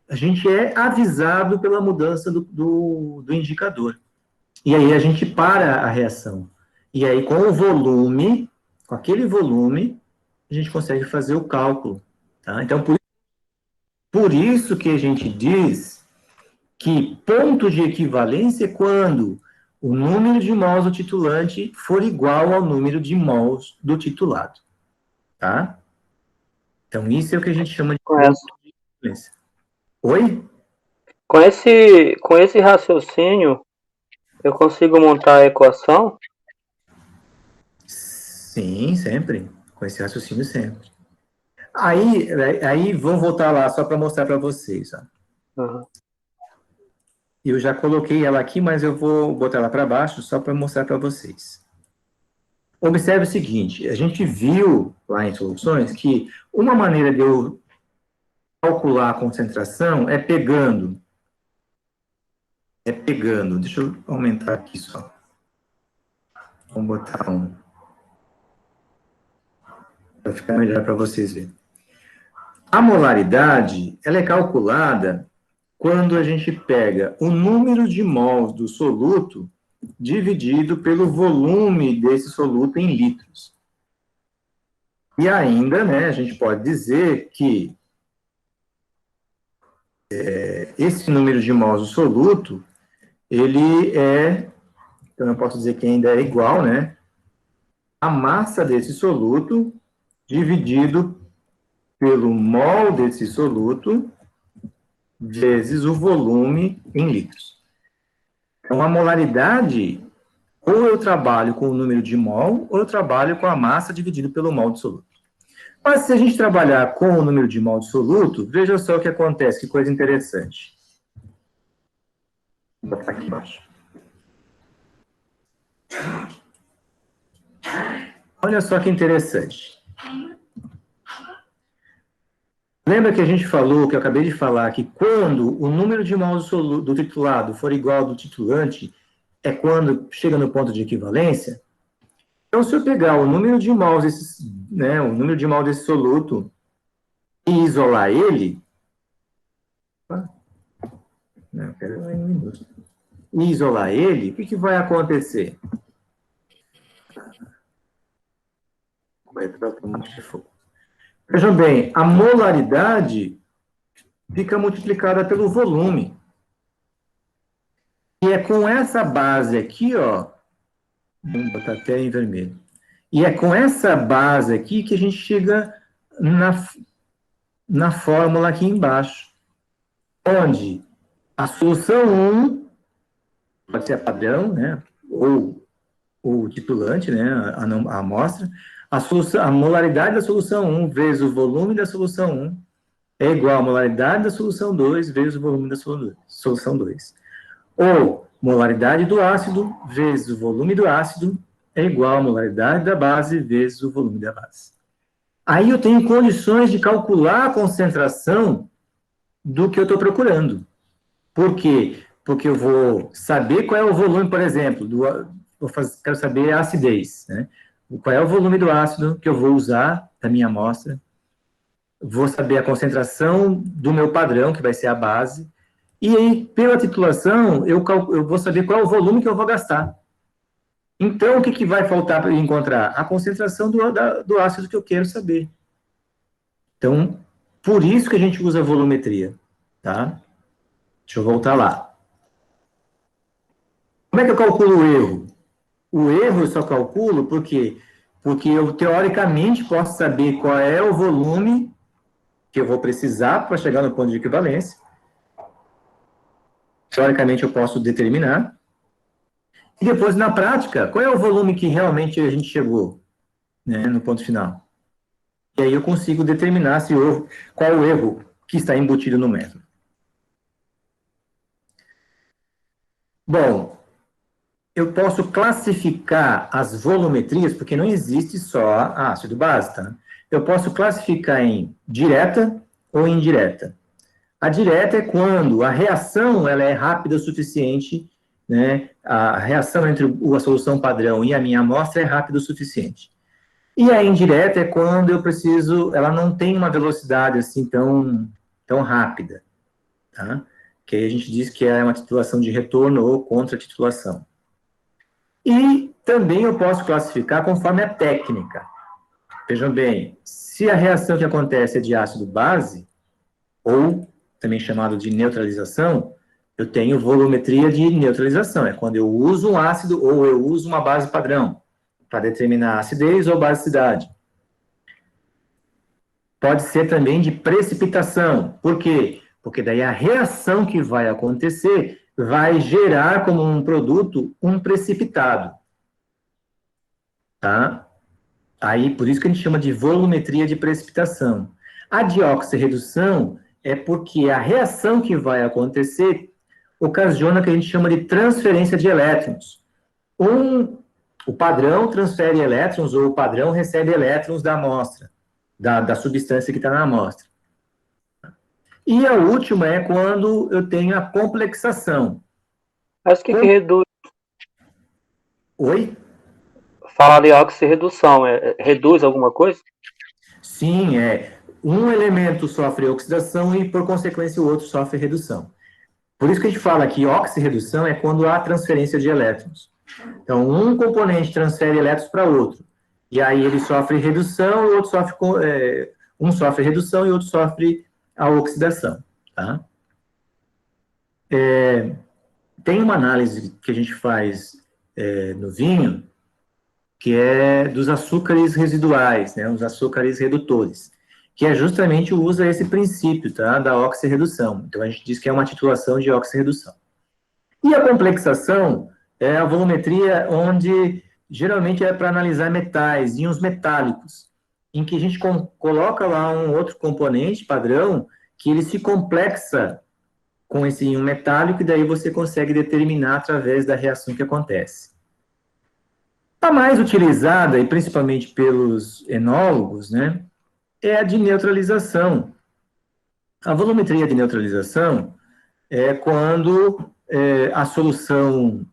a gente é avisado pela mudança do indicador. E aí a gente para a reação. E aí, com o volume, com aquele volume, a gente consegue fazer o cálculo. Tá? Então, por isso que a gente diz que ponto de equivalência é quando o número de mols do titulante for igual ao número de mols do titulado. Tá? Então, isso é o que a gente chama de ponto de equivalência. Oi? Com esse raciocínio, eu consigo montar a equação? Sim, sempre. Com esse raciocínio sempre. Aí vamos voltar lá só para mostrar para vocês. Ó. Uhum. Eu já coloquei ela aqui, mas eu vou botar ela para baixo só para mostrar para vocês. Observe o seguinte, a gente viu lá em soluções que uma maneira de eu calcular a concentração é pegando. Deixa eu aumentar aqui só. Vamos botar um. Para ficar melhor para vocês verem. A molaridade, ela é calculada quando a gente pega o número de mols do soluto dividido pelo volume desse soluto em litros. E ainda, né, a gente pode dizer que esse número de mols do soluto, ele é, então eu posso dizer que ainda é igual, né, a massa desse soluto dividido pelo mol desse soluto vezes o volume em litros. Então, a molaridade, ou eu trabalho com o número de mol, ou eu trabalho com a massa dividido pelo mol de soluto. Mas se a gente trabalhar com o número de mol de soluto, veja só o que acontece, que coisa interessante. Vou botar aqui embaixo. Olha só que interessante. Lembra que a gente falou, que eu acabei de falar, que quando o número de mols do titulado for igual ao do titulante, é quando chega no ponto de equivalência? Então, se eu pegar o número de mols desse soluto e isolar ele, o que vai acontecer? Vejam bem, a molaridade fica multiplicada pelo volume. E é com essa base aqui, ó, vamos botar até em vermelho. E é com essa base aqui que a gente chega na fórmula aqui embaixo. onde a solução 1 pode ser a padrão, né, ou o titulante, né, a amostra, a molaridade da solução 1 vezes o volume da solução 1 é igual à molaridade da solução 2 vezes o volume da solução 2. Ou molaridade do ácido vezes o volume do ácido é igual à molaridade da base vezes o volume da base. Aí eu tenho condições de calcular a concentração do que eu estou procurando. Por quê? Porque eu vou saber qual é o volume, por exemplo, quero saber a acidez, né? Qual é o volume do ácido que eu vou usar da minha amostra. Vou saber a concentração do meu padrão, que vai ser a base. E aí, pela titulação, eu vou saber qual é o volume que eu vou gastar. Então, o que vai faltar para eu encontrar? A concentração do ácido que eu quero saber. Então, por isso que a gente usa a volumetria, tá? Deixa eu voltar lá. Como é que eu calculo o erro? O erro eu só calculo porque eu, teoricamente, posso saber qual é o volume que eu vou precisar para chegar no ponto de equivalência. Teoricamente, eu posso determinar. E depois, na prática, qual é o volume que realmente a gente chegou, né, no ponto final? E aí eu consigo determinar qual é o erro que está embutido no método. Bom, eu posso classificar as volumetrias, porque não existe só ácido base, tá? Eu posso classificar em direta ou indireta. A direta é quando a reação ela é rápida o suficiente, né? A reação entre a solução padrão e a minha amostra é rápida o suficiente. E a indireta é quando ela não tem uma velocidade assim tão rápida, tá? Que aí a gente diz que é uma titulação de retorno ou contra-titulação. E também eu posso classificar conforme a técnica. Vejam bem, se a reação que acontece é de ácido-base, ou também chamado de neutralização, eu tenho volumetria de neutralização. É quando eu uso um ácido ou eu uso uma base padrão para determinar a acidez ou basicidade. Pode ser também de precipitação. Por quê? Porque daí a reação que vai acontecer vai gerar como um produto um precipitado. Tá? Aí, por isso que a gente chama de volumetria de precipitação. A de oxirredução é porque a reação que vai acontecer ocasiona o que a gente chama de transferência de elétrons. O padrão transfere elétrons ou o padrão recebe elétrons da amostra, da substância que está na amostra. E a última é quando eu tenho a complexação. Mas o que reduz? Oi? Falar de oxirredução, reduz alguma coisa? Sim, um elemento sofre oxidação e, por consequência, o outro sofre redução. Por isso que a gente fala que oxirredução é quando há transferência de elétrons. Então, um componente transfere elétrons para outro. E aí ele sofre redução, e o outro sofre, um sofre redução e o outro sofre a oxidação. Tá? Tem uma análise que a gente faz no vinho, que é dos açúcares residuais, né, os açúcares redutores, que é justamente usa esse princípio, tá, da oxirredução. Então, a gente diz que é uma titulação de oxirredução. E a complexação é a volumetria onde, geralmente, é para analisar metais, íons metálicos, em que a gente coloca lá um outro componente padrão, que ele se complexa com esse íon metálico, e daí você consegue determinar através da reação que acontece. A mais utilizada, e principalmente pelos enólogos, né, é a de neutralização. A volumetria de neutralização é quando a solução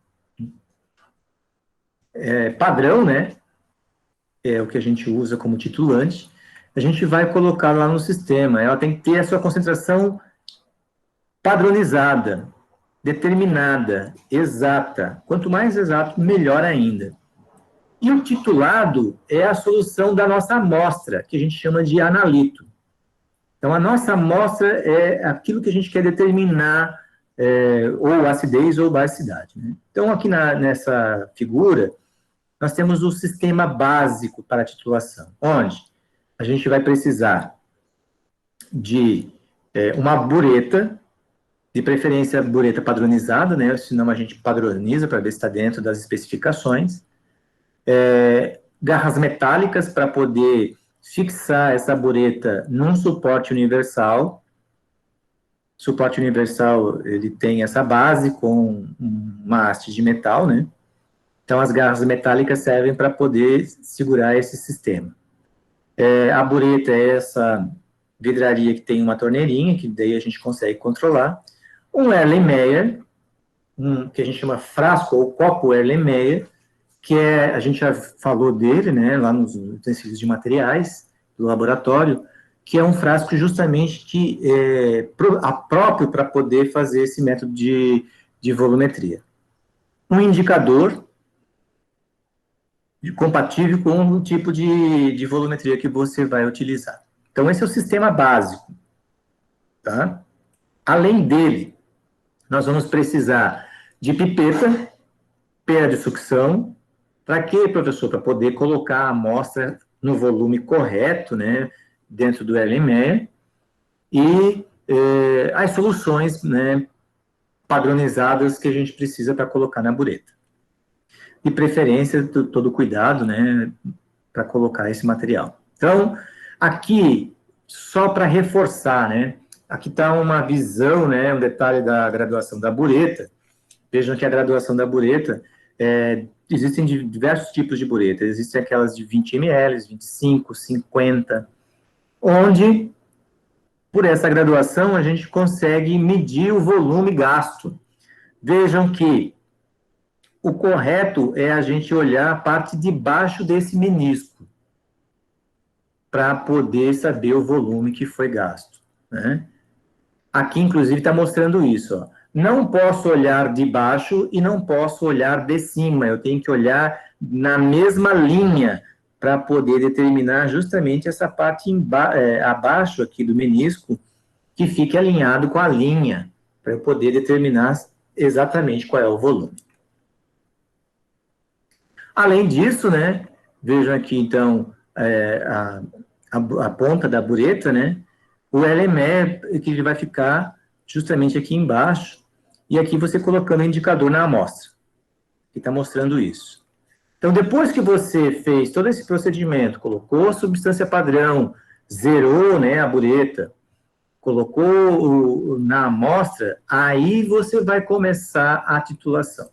padrão, né, é o que a gente usa como titulante, a gente vai colocar lá no sistema. Ela tem que ter a sua concentração padronizada, determinada, exata. Quanto mais exato, melhor ainda. E o titulado é a solução da nossa amostra, que a gente chama de analito. Então, a nossa amostra é aquilo que a gente quer determinar, ou acidez ou basicidade. Né? Então, aqui nessa figura, nós temos o sistema básico para a titulação, onde a gente vai precisar de uma bureta, De preferência, bureta padronizada, né? Senão a gente padroniza para ver se está dentro das especificações. Garras metálicas para poder fixar essa bureta num suporte universal. Suporte universal, ele tem essa base com uma haste de metal, né? Então, as garras metálicas servem para poder segurar esse sistema. A bureta é essa vidraria que tem uma torneirinha, que daí a gente consegue controlar. Um Erlenmeyer, que a gente chama frasco ou copo Erlenmeyer, que a gente já falou dele, né, lá nos utensílios de materiais do laboratório, que é um frasco justamente que é próprio para poder fazer esse método de volumetria. Um indicador compatível com o tipo de volumetria que você vai utilizar. Então, esse é o sistema básico. Tá? Além dele, nós vamos precisar de pipeta, pera de sucção. Para quê, professor? Para poder colocar a amostra no volume correto, né, dentro do Erlenmeyer, e as soluções, né, padronizadas que a gente precisa para colocar na bureta. De preferência, todo cuidado, né, para colocar esse material. Então, aqui, só para reforçar, né, aqui está uma visão, né, um detalhe da graduação da bureta. Vejam que a graduação da bureta, existem diversos tipos de bureta. Existem aquelas de 20 ml, 25, 50, onde, por essa graduação, a gente consegue medir o volume gasto. Vejam que o correto é a gente olhar a parte de baixo desse menisco, para poder saber o volume que foi gasto, né? Aqui, inclusive, está mostrando isso, ó. Não posso olhar de baixo e não posso olhar de cima, eu tenho que olhar na mesma linha para poder determinar justamente essa parte abaixo aqui do menisco, que fique alinhado com a linha, para eu poder determinar exatamente qual é o volume. Além disso, né, vejam aqui, então, a ponta da bureta, né, o Erlenmeyer, que ele vai ficar justamente aqui embaixo, e aqui você colocando o indicador na amostra, que está mostrando isso. Então, depois que você fez todo esse procedimento, colocou a substância padrão, zerou, né, a bureta, colocou na amostra, aí você vai começar a titulação.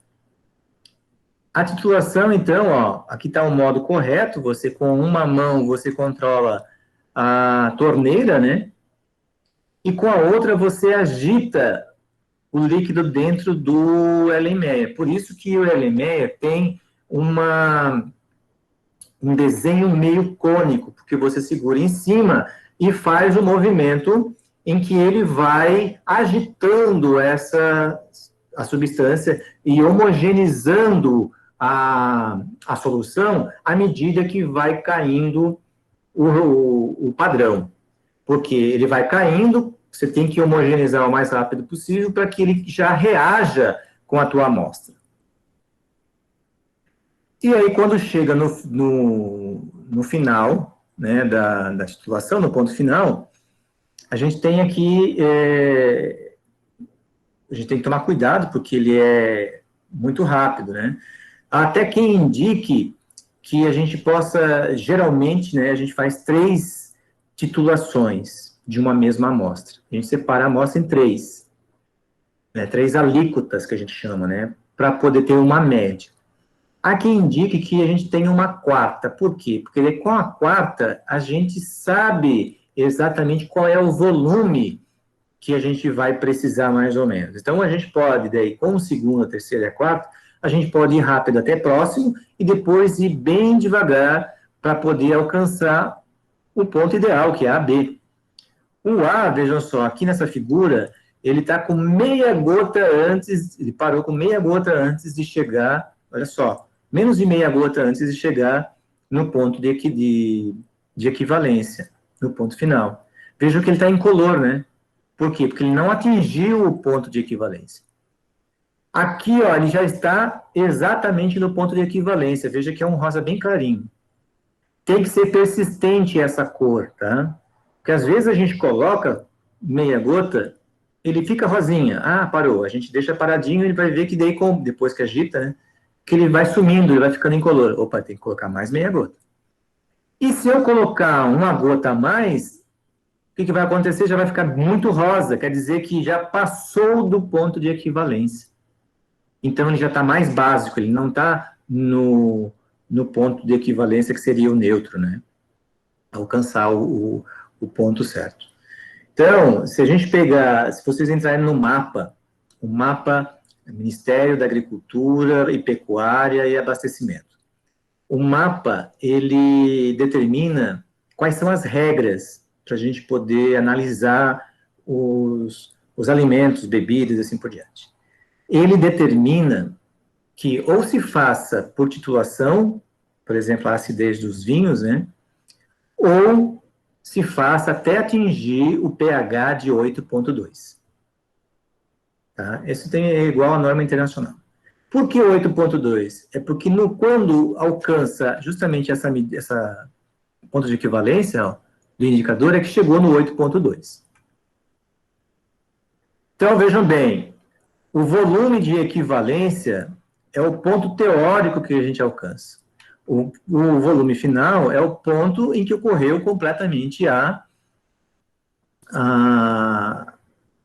A titulação, então, ó, aqui está o modo correto, você com uma mão você controla a torneira, né? E com a outra você agita o líquido dentro do Erlenmeyer. Por isso que o Erlenmeyer tem um desenho meio cônico, porque você segura em cima e faz o movimento em que ele vai agitando a substância e homogeneizando a solução à medida que vai caindo o padrão. Porque ele vai caindo, você tem que homogeneizar o mais rápido possível para que ele já reaja com a tua amostra. E aí, quando chega no final, né, da titulação, no ponto final, a gente tem aqui, a gente tem que tomar cuidado, porque ele é muito rápido, né? Até que indique que a gente possa, geralmente, né, a gente faz 3 titulações de uma mesma amostra. A gente separa a amostra em 3, né, 3 alíquotas, que a gente chama, né, para poder ter uma média. Há quem indique que a gente tem uma 4ª. Por quê? Porque com a 4ª, a gente sabe exatamente qual é o volume que a gente vai precisar, mais ou menos. Então, a gente pode, daí, com o 2º, 3º e a 4ª, a gente pode ir rápido até próximo e depois ir bem devagar para poder alcançar o ponto ideal, que é a B. O A, vejam só, aqui nessa figura, ele está com meia gota antes, ele parou com meia gota antes de chegar, olha só, menos de meia gota antes de chegar no ponto de equivalência, no ponto final. Vejam que ele está incolor, né? Por quê? Porque ele não atingiu o ponto de equivalência. Aqui, ó, ele já está exatamente no ponto de equivalência. Veja que é um rosa bem clarinho. Tem que ser persistente essa cor, tá? Porque às vezes a gente coloca meia gota ele fica rosinha. Ah, parou. A gente deixa paradinho, ele vai ver que daí, depois que agita, né, que ele vai sumindo, ele vai ficando incolor. Opa, tem que colocar mais meia gota. E se eu colocar uma gota a mais, o que vai acontecer? Já vai ficar muito rosa, quer dizer que já passou do ponto de equivalência. Então, ele já está mais básico, ele não está no ponto de equivalência que seria o neutro, né? Alcançar o ponto certo. Então, se a gente pegar, se vocês entrarem no mapa, o mapa Ministério da Agricultura e Pecuária e Abastecimento. O mapa, ele determina quais são as regras para a gente poder analisar os alimentos, bebidas e assim por diante. Ele determina que ou se faça por titulação, por exemplo, a acidez dos vinhos, né? Ou se faça até atingir o pH de 8,2. Tá? Isso é igual à norma internacional. Por que 8,2? É porque quando alcança justamente essa ponto de equivalência ó, do indicador, é que chegou no 8,2. Então, vejam bem, o volume de equivalência é o ponto teórico que a gente alcança. O volume final é o ponto em que ocorreu completamente a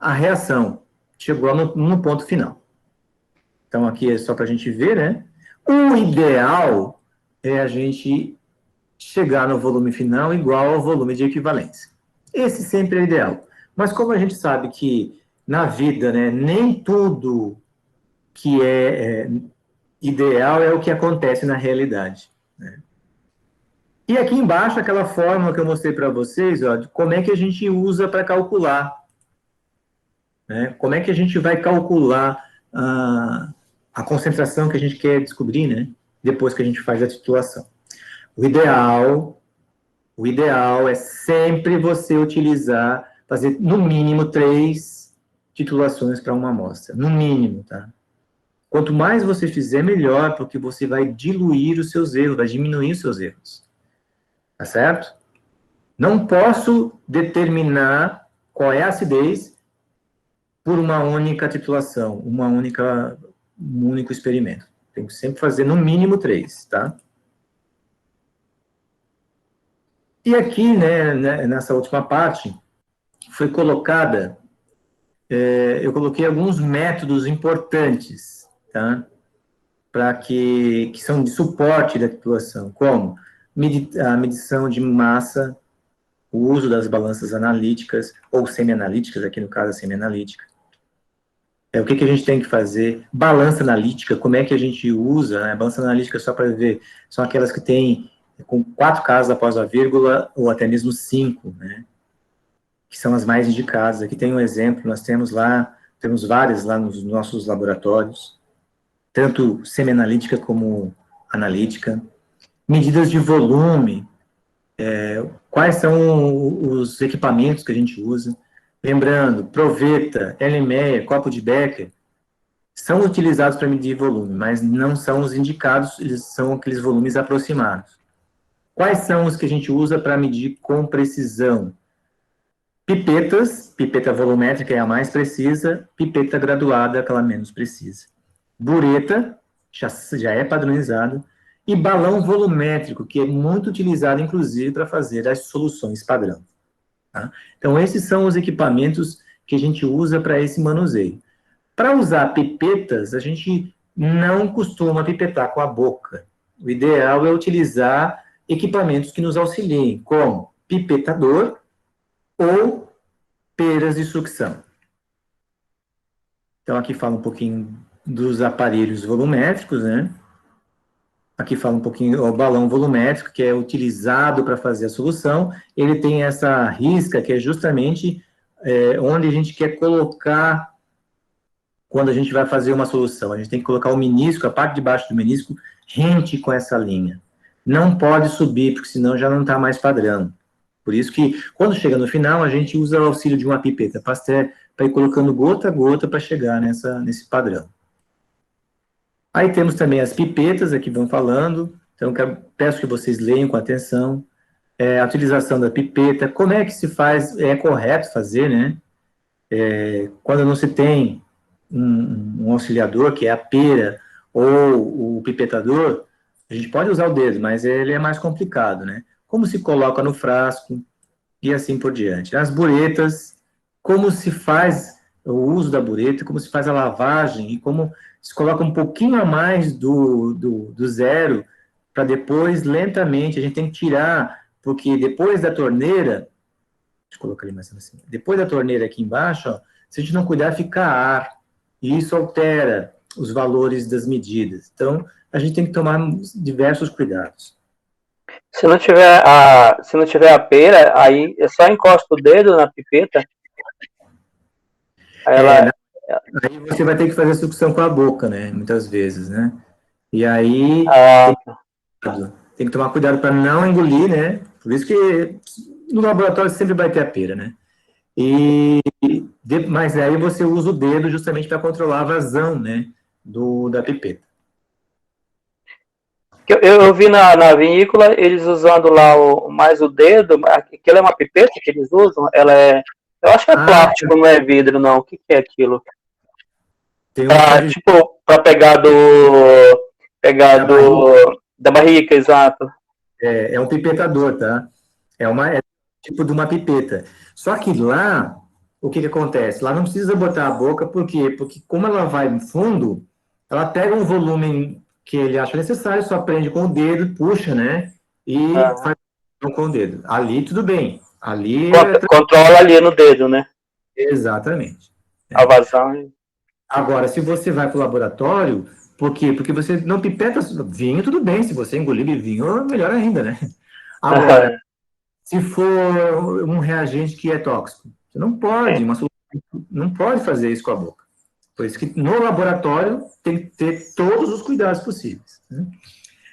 reação. Chegou no ponto final. Então, aqui é só para a gente ver, né? O ideal é a gente chegar no volume final igual ao volume de equivalência. Esse sempre é o ideal. Mas como a gente sabe que na vida, né, nem tudo que é ideal é o que acontece na realidade. Né? E aqui embaixo, aquela fórmula que eu mostrei para vocês, ó, de como é que a gente usa para calcular. Né? Como é que a gente vai calcular a concentração que a gente quer descobrir, né? Depois que a gente faz a titulação. O ideal é sempre você fazer no mínimo 3 titulações para uma amostra. No mínimo, tá? Quanto mais você fizer, melhor, porque você vai diluir os seus erros, vai diminuir os seus erros. Tá certo? Não posso determinar qual é a acidez por uma única titulação, um único experimento. Tem que sempre fazer no mínimo 3, tá? E aqui, né, nessa última parte, foi colocada, eu coloquei alguns métodos importantes, tá? Que são de suporte da titulação, como a medição de massa, o uso das balanças analíticas, ou semi-analíticas, aqui no caso a semi-analítica. O que a gente tem que fazer? Balança analítica, como é que a gente usa? Né? Balança analítica, só para ver, são aquelas que tem com 4 casas após a vírgula, ou até mesmo 5, né? Que são as mais indicadas. Aqui tem um exemplo, nós temos várias lá nos nossos laboratórios, tanto semi-analítica como analítica. Medidas de volume, quais são os equipamentos que a gente usa. Lembrando, proveta, Erlenmeyer, copo de Becker, são utilizados para medir volume, mas não são os indicados, eles são aqueles volumes aproximados. Quais são os que a gente usa para medir com precisão? Pipetas, pipeta volumétrica é a mais precisa, pipeta graduada, aquela menos precisa. Bureta, já é padronizado, e balão volumétrico, que é muito utilizado, inclusive, para fazer as soluções padrão. Tá? Então, esses são os equipamentos que a gente usa para esse manuseio. Para usar pipetas, a gente não costuma pipetar com a boca. O ideal é utilizar equipamentos que nos auxiliem, como pipetador ou peras de sucção. Então, aqui fala um pouquinho dos aparelhos volumétricos, né? Aqui fala um pouquinho o balão volumétrico, que é utilizado para fazer a solução. Ele tem essa risca, que é justamente onde a gente quer colocar quando a gente vai fazer uma solução. A gente tem que colocar o menisco, a parte de baixo do menisco, rente com essa linha. Não pode subir, porque senão já não está mais padrão. Por isso que, quando chega no final, a gente usa o auxílio de uma pipeta Pasteur para ir colocando gota a gota para chegar nesse padrão. Aí temos também as pipetas, aqui vão falando, então peço que vocês leiam com atenção. A utilização da pipeta, como é que se faz, é correto fazer, né? Quando não se tem um auxiliador, que é a pera ou o pipetador, a gente pode usar o dedo, mas ele é mais complicado, né? Como se coloca no frasco e assim por diante. As buretas, como se faz o uso da bureta, como se faz a lavagem e como se coloca um pouquinho a mais do zero para depois, lentamente, a gente tem que tirar, porque depois da torneira, deixa eu colocar ali mais assim, depois da torneira aqui embaixo, ó, se a gente não cuidar, fica ar, e isso altera os valores das medidas. Então, a gente tem que tomar diversos cuidados. Se não tiver a pera, aí é só encosta o dedo na pipeta, aí É, ela, aí você vai ter que fazer sucção com a boca, né? Muitas vezes, né? E aí ah, tem que tomar cuidado para não engolir, né? Por isso que no laboratório sempre vai ter a pera, né? Mas aí você usa o dedo justamente para controlar a vazão, né? Da pipeta. eu vi na vinícola eles usando lá mais o dedo, aquilo é uma pipeta que eles usam, eu acho que é Ah, plástico, não é vidro, não. O que é aquilo? tem um Pra, pode tipo, pra pegar da barriga. da barriga, exato. É um pipetador, tá? É tipo de uma pipeta. Só que lá, o que acontece? Lá não precisa botar a boca, por quê? Porque como ela vai no fundo, ela pega um volume que ele acha necessário, só prende com o dedo, puxa, né? E Ah, faz com o dedo. Ali tudo bem. Ali é controla ali no dedo, né? exatamente. A Né? vazão. Agora, se você vai para o laboratório, por quê? Porque você não pipeta vinho, tudo bem. Se você engolir vinho, melhor ainda, né? Agora, se for um reagente que é tóxico, você não pode, não pode fazer isso com a boca. Por isso que no laboratório tem que ter todos os cuidados possíveis. Né?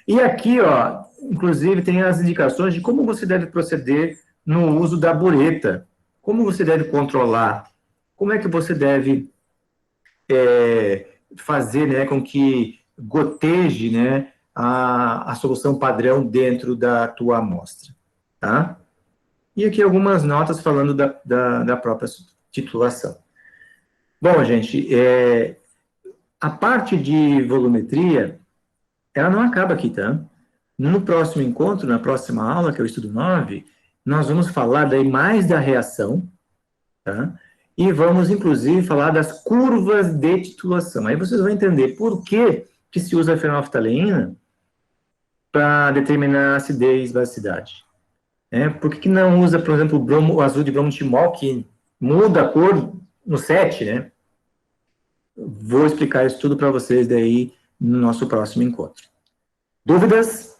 E aqui, ó, inclusive, tem as indicações de como você deve proceder no uso da bureta, como você deve controlar, como é que você deve fazer, né, com que goteje, né, a solução padrão dentro da tua amostra, tá? E aqui algumas notas falando da própria titulação. Bom, gente, a parte de volumetria, ela não acaba aqui, tá? No próximo encontro, na próxima aula, que é o estudo 9, nós vamos falar daí mais da reação, tá? E vamos, inclusive, falar das curvas de titulação. Aí vocês vão entender por que se usa a fenolftaleína para determinar a acidez e basicidade. Por que não usa, por exemplo, o azul de bromo-timol, que muda a cor no 7, né? Vou explicar isso tudo para vocês daí no nosso próximo encontro. Dúvidas?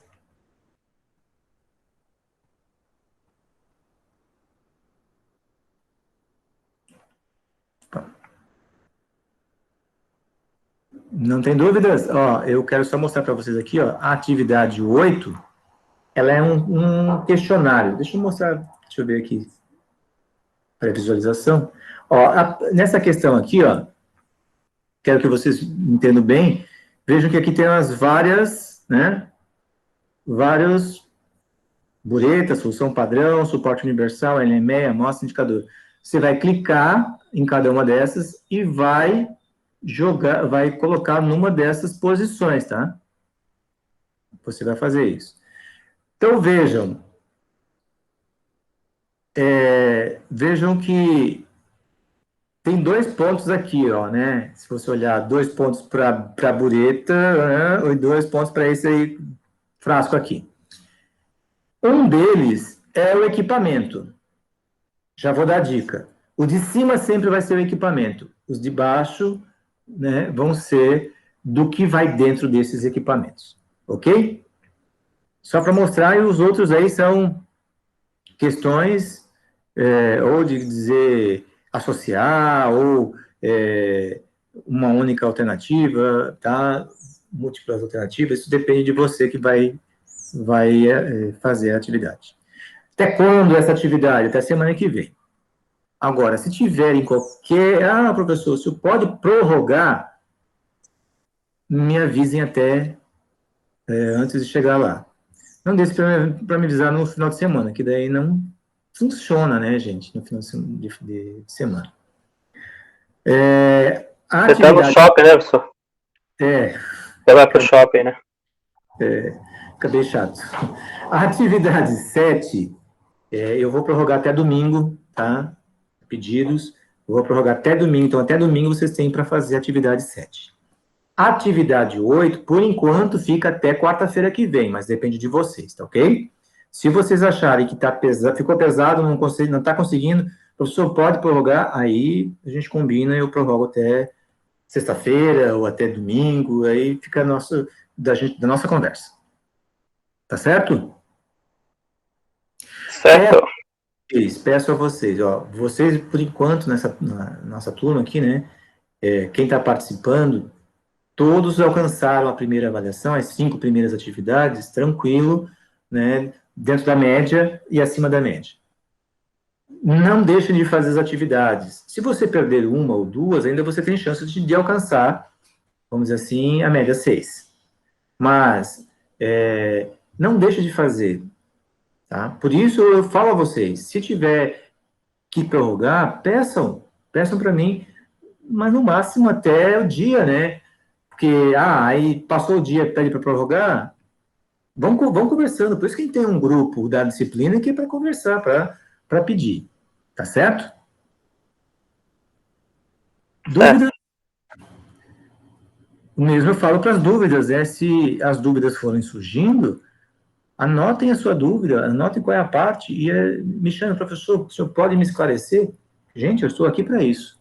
Não tem dúvidas? Ó, eu quero só mostrar para vocês aqui, ó, a atividade 8, ela é um questionário. Deixa eu mostrar, deixa eu ver aqui, para visualização. Ó, nessa questão aqui, ó, quero que vocês entendam bem, vejam que aqui tem as várias, né, vários bureta, solução padrão, suporte universal, LME, amostra, indicador. Você vai clicar em cada uma dessas e vai jogar, vai colocar numa dessas posições, tá? Você vai fazer isso. Então, vejam que tem 2 pontos aqui, ó, né? Se você olhar, 2 pontos para a bureta, né? E 2 pontos para esse aí, frasco aqui. Um deles é o equipamento. Já vou dar a dica. O de cima sempre vai ser o equipamento. Os de baixo, né, vão ser do que vai dentro desses equipamentos. Ok? Só para mostrar, e os outros aí são questões, ou de dizer associar, ou uma única alternativa, tá? Múltiplas alternativas, isso depende de você que vai fazer a atividade. Até quando essa atividade? Até semana que vem. Agora, se tiverem qualquer. Ah, professor, o senhor pode prorrogar? Me avisem até antes de chegar lá. Não deixe para me avisar no final de semana, que daí não funciona, né, gente, no final de semana. A Você tá no atividade... shopping, né, professor? Você vai pro shopping, né? Acabei chato. A atividade 7, eu vou prorrogar até domingo, tá? Pedidos. Eu vou prorrogar até domingo, então até domingo vocês têm para fazer a atividade 7. A atividade 8, por enquanto, fica até quarta-feira que vem, mas depende de vocês, tá ok? Se vocês acharem que ficou pesado, não está conseguindo, o professor pode prorrogar, aí a gente combina, eu prorrogo até sexta-feira ou até domingo, aí fica da nossa conversa. Tá certo? Certo. Peço a vocês, vocês, por enquanto, na nossa turma aqui, né, quem está participando, todos alcançaram a primeira avaliação, as 5 primeiras atividades, tranquilo, né, dentro da média e acima da média. Não deixem de fazer as atividades. Se você perder uma ou duas, ainda você tem chance de alcançar, vamos dizer assim, a média 6. Mas, não deixe de fazer, tá? Por isso, eu falo a vocês, se tiver que prorrogar, peçam para mim, mas no máximo até o dia, né? Porque, aí passou o dia, pede para prorrogar, vamos conversando. Por isso que a gente tem um grupo da disciplina que é para conversar, para pedir. Tá certo? Dúvidas? Mesmo eu falo para as dúvidas, se as dúvidas forem surgindo, anotem a sua dúvida, anotem qual é a parte e me chame, professor, o senhor pode me esclarecer? Gente, eu estou aqui para isso.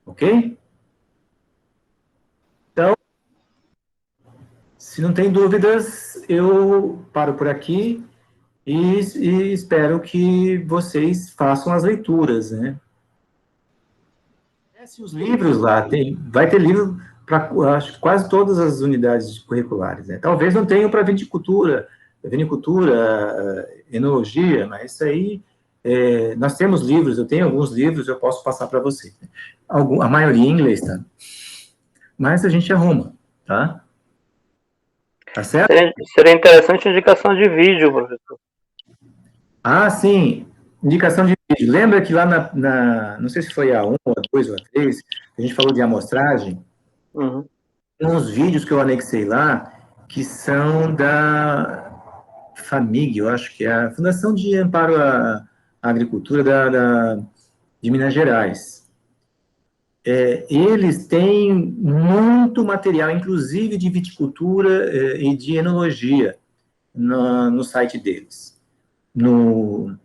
Ok? Então, se não tem dúvidas, eu paro por aqui e espero que vocês façam as leituras, né? Os livros lá, vai ter livro para quase todas as unidades curriculares, né? Talvez não tenham para vinicultura, enologia, mas isso aí, nós temos livros, eu tenho alguns livros, eu posso passar para vocês. Né? A maioria em inglês, tá? Mas a gente arruma, tá? Tá certo? Seria interessante a indicação de vídeo, professor. Sim, indicação de vídeo. Lembra que lá não sei se foi a 1, a 2 ou a 3, a gente falou de amostragem? Uhum. Tem uns vídeos que eu anexei lá, que são da FAMIG, eu acho que é a Fundação de Amparo à Agricultura de Minas Gerais. Eles têm muito material, inclusive de viticultura e de enologia, no site deles. No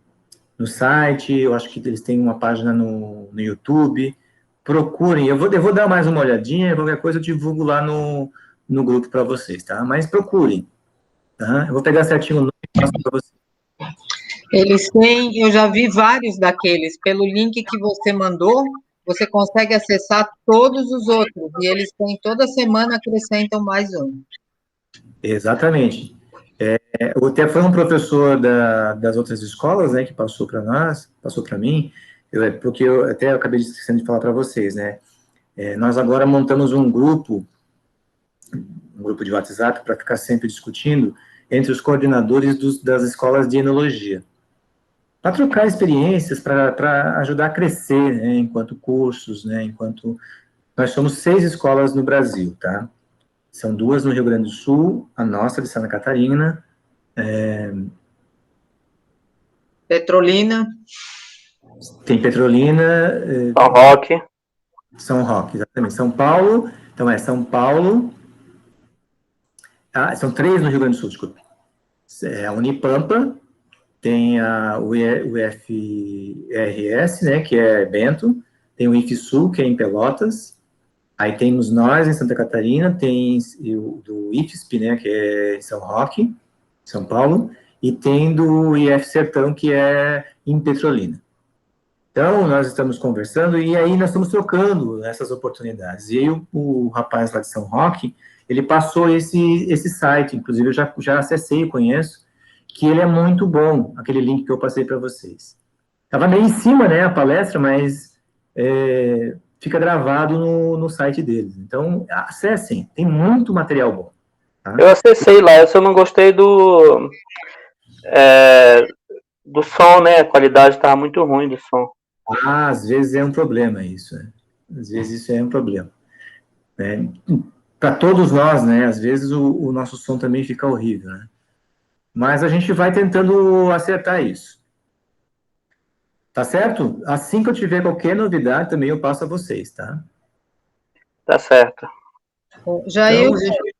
site, eu acho que eles têm uma página no YouTube. Procurem, eu vou dar mais uma olhadinha, qualquer coisa eu divulgo lá no grupo para vocês, tá? Mas procurem, tá? Eu vou pegar certinho o nome e passo para vocês. Eles têm, eu já vi vários daqueles, pelo link que você mandou, você consegue acessar todos os outros, e eles têm, toda semana acrescentam mais um. Exatamente. Até foi um professor das outras escolas, né, que passou para nós, passou para mim, porque eu acabei esquecendo de falar para vocês, né, nós agora montamos um grupo de WhatsApp para ficar sempre discutindo entre os coordenadores das escolas de enologia, para trocar experiências, para ajudar a crescer, né, enquanto cursos, né, enquanto... Nós somos 6 escolas no Brasil, tá? São 2 no Rio Grande do Sul, a nossa de Santa Catarina, Petrolina. Tem Petrolina... São Roque. São Roque, exatamente. São Paulo, então São Paulo... são 3 no Rio Grande do Sul, desculpa. A Unipampa, tem o UFRS, né, que é Bento, tem o IFSU, que é em Pelotas, aí temos nós em Santa Catarina, tem o do IFSP, né, que é em São Roque, São Paulo, e tem do IF Sertão, que é em Petrolina. Então, nós estamos conversando, e aí nós estamos trocando essas oportunidades. E aí o rapaz lá de São Roque, ele passou esse site, inclusive eu já acessei e conheço, que ele é muito bom, aquele link que eu passei para vocês. Estava meio em cima, né, a palestra, mas fica gravado no site deles. Então, acessem, tem muito material bom. Tá? Eu acessei lá, eu só não gostei do som, né, a qualidade estava muito ruim do som. Às vezes é um problema isso, né? Às vezes isso é um problema, né? Para todos nós, né? Às vezes o nosso som também fica horrível, né? Mas a gente vai tentando acertar isso. Tá certo? Assim que eu tiver qualquer novidade, também eu passo a vocês, tá? Tá certo. Jair, Então, gente,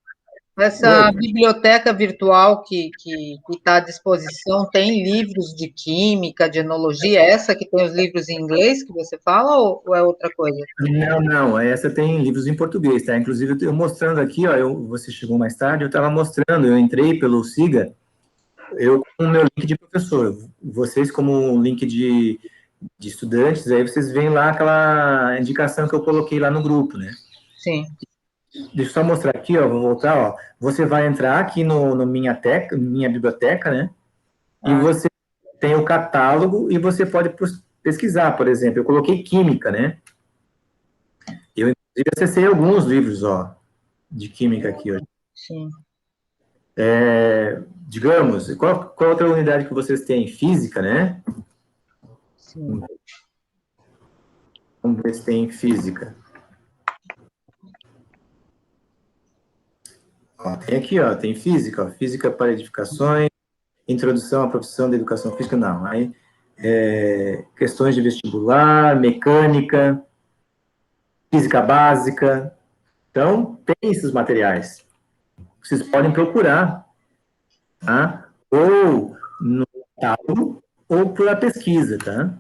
essa biblioteca virtual que está à disposição tem livros de química, de enologia, essa que tem os livros em inglês que você fala, ou é outra coisa? não, essa tem livros em português, tá? Inclusive, eu mostrando aqui, ó, você chegou mais tarde, eu estava mostrando, eu entrei pelo Siga, eu com o meu link de professor, vocês como um link de estudantes, aí vocês veem lá aquela indicação que eu coloquei lá no grupo, né? Sim. Deixa eu só mostrar aqui, ó, vou voltar, ó. Você vai entrar aqui no minha biblioteca, né? E você tem o catálogo e você pode pesquisar, por exemplo. Eu coloquei química, né? Eu, inclusive, acessei alguns livros, ó, de química aqui hoje. Sim. Digamos, qual outra unidade que vocês têm? Física, né? Sim. Vamos ver se tem física. Ó, tem aqui, ó, tem física, ó, física para edificações, introdução à profissão da educação física, não. Aí, questões de vestibular, mecânica, física básica. Então, tem esses materiais. Vocês podem procurar, tá? Ou no catálogo, ou pela pesquisa, tá?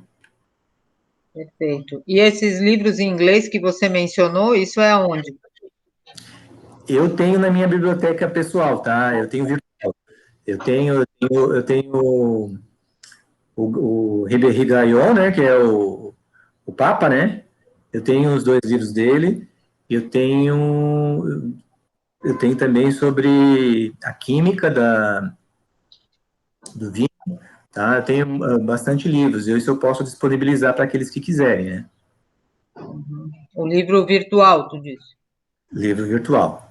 Perfeito. E esses livros em inglês que você mencionou, isso é aonde? Eu tenho na minha biblioteca pessoal, tá? Eu tenho virtual. Eu tenho o Ribéry Gaillon, né? Que é o Papa, né? Eu tenho os 2 livros dele. Eu tenho também sobre a química do vinho, tá? Eu tenho bastante livros. Isso eu posso disponibilizar para aqueles que quiserem, né? O livro virtual, tu disse. Livro virtual,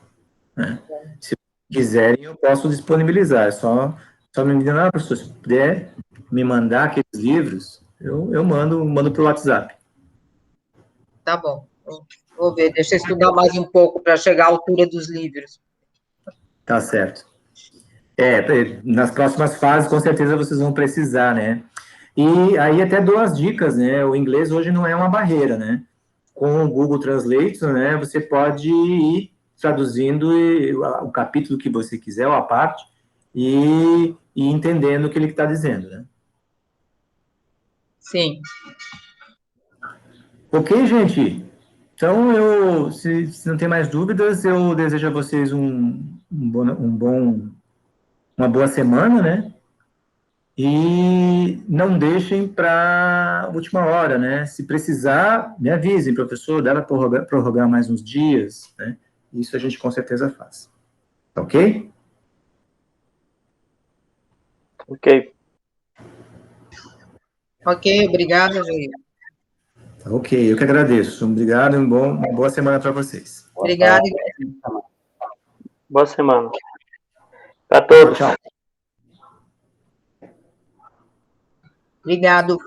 né? Se quiserem, eu posso disponibilizar. É só me dizer, professor, se puder me mandar aqueles livros, eu mando pelo WhatsApp. Tá bom. Vou ver, deixa eu estudar mais um pouco para chegar à altura dos livros. Tá certo. Nas próximas fases, com certeza vocês vão precisar, né? E aí até 2 dicas, né? O inglês hoje não é uma barreira, né? Com o Google Translate, né? Você pode ir traduzindo o capítulo que você quiser, ou a parte, e entendendo o que ele está dizendo, né? Sim. Ok, gente? Então, se não tem mais dúvidas, eu desejo a vocês uma boa semana, né? E não deixem para a última hora, né? Se precisar, me avisem, professor, dá para prorrogar mais uns dias, né? Isso a gente com certeza faz. Ok? Ok. Ok, obrigada, Jair. Ok, eu que agradeço. Obrigado e uma boa semana para vocês. Obrigada. Boa semana. Para todos. Tchau. Obrigado.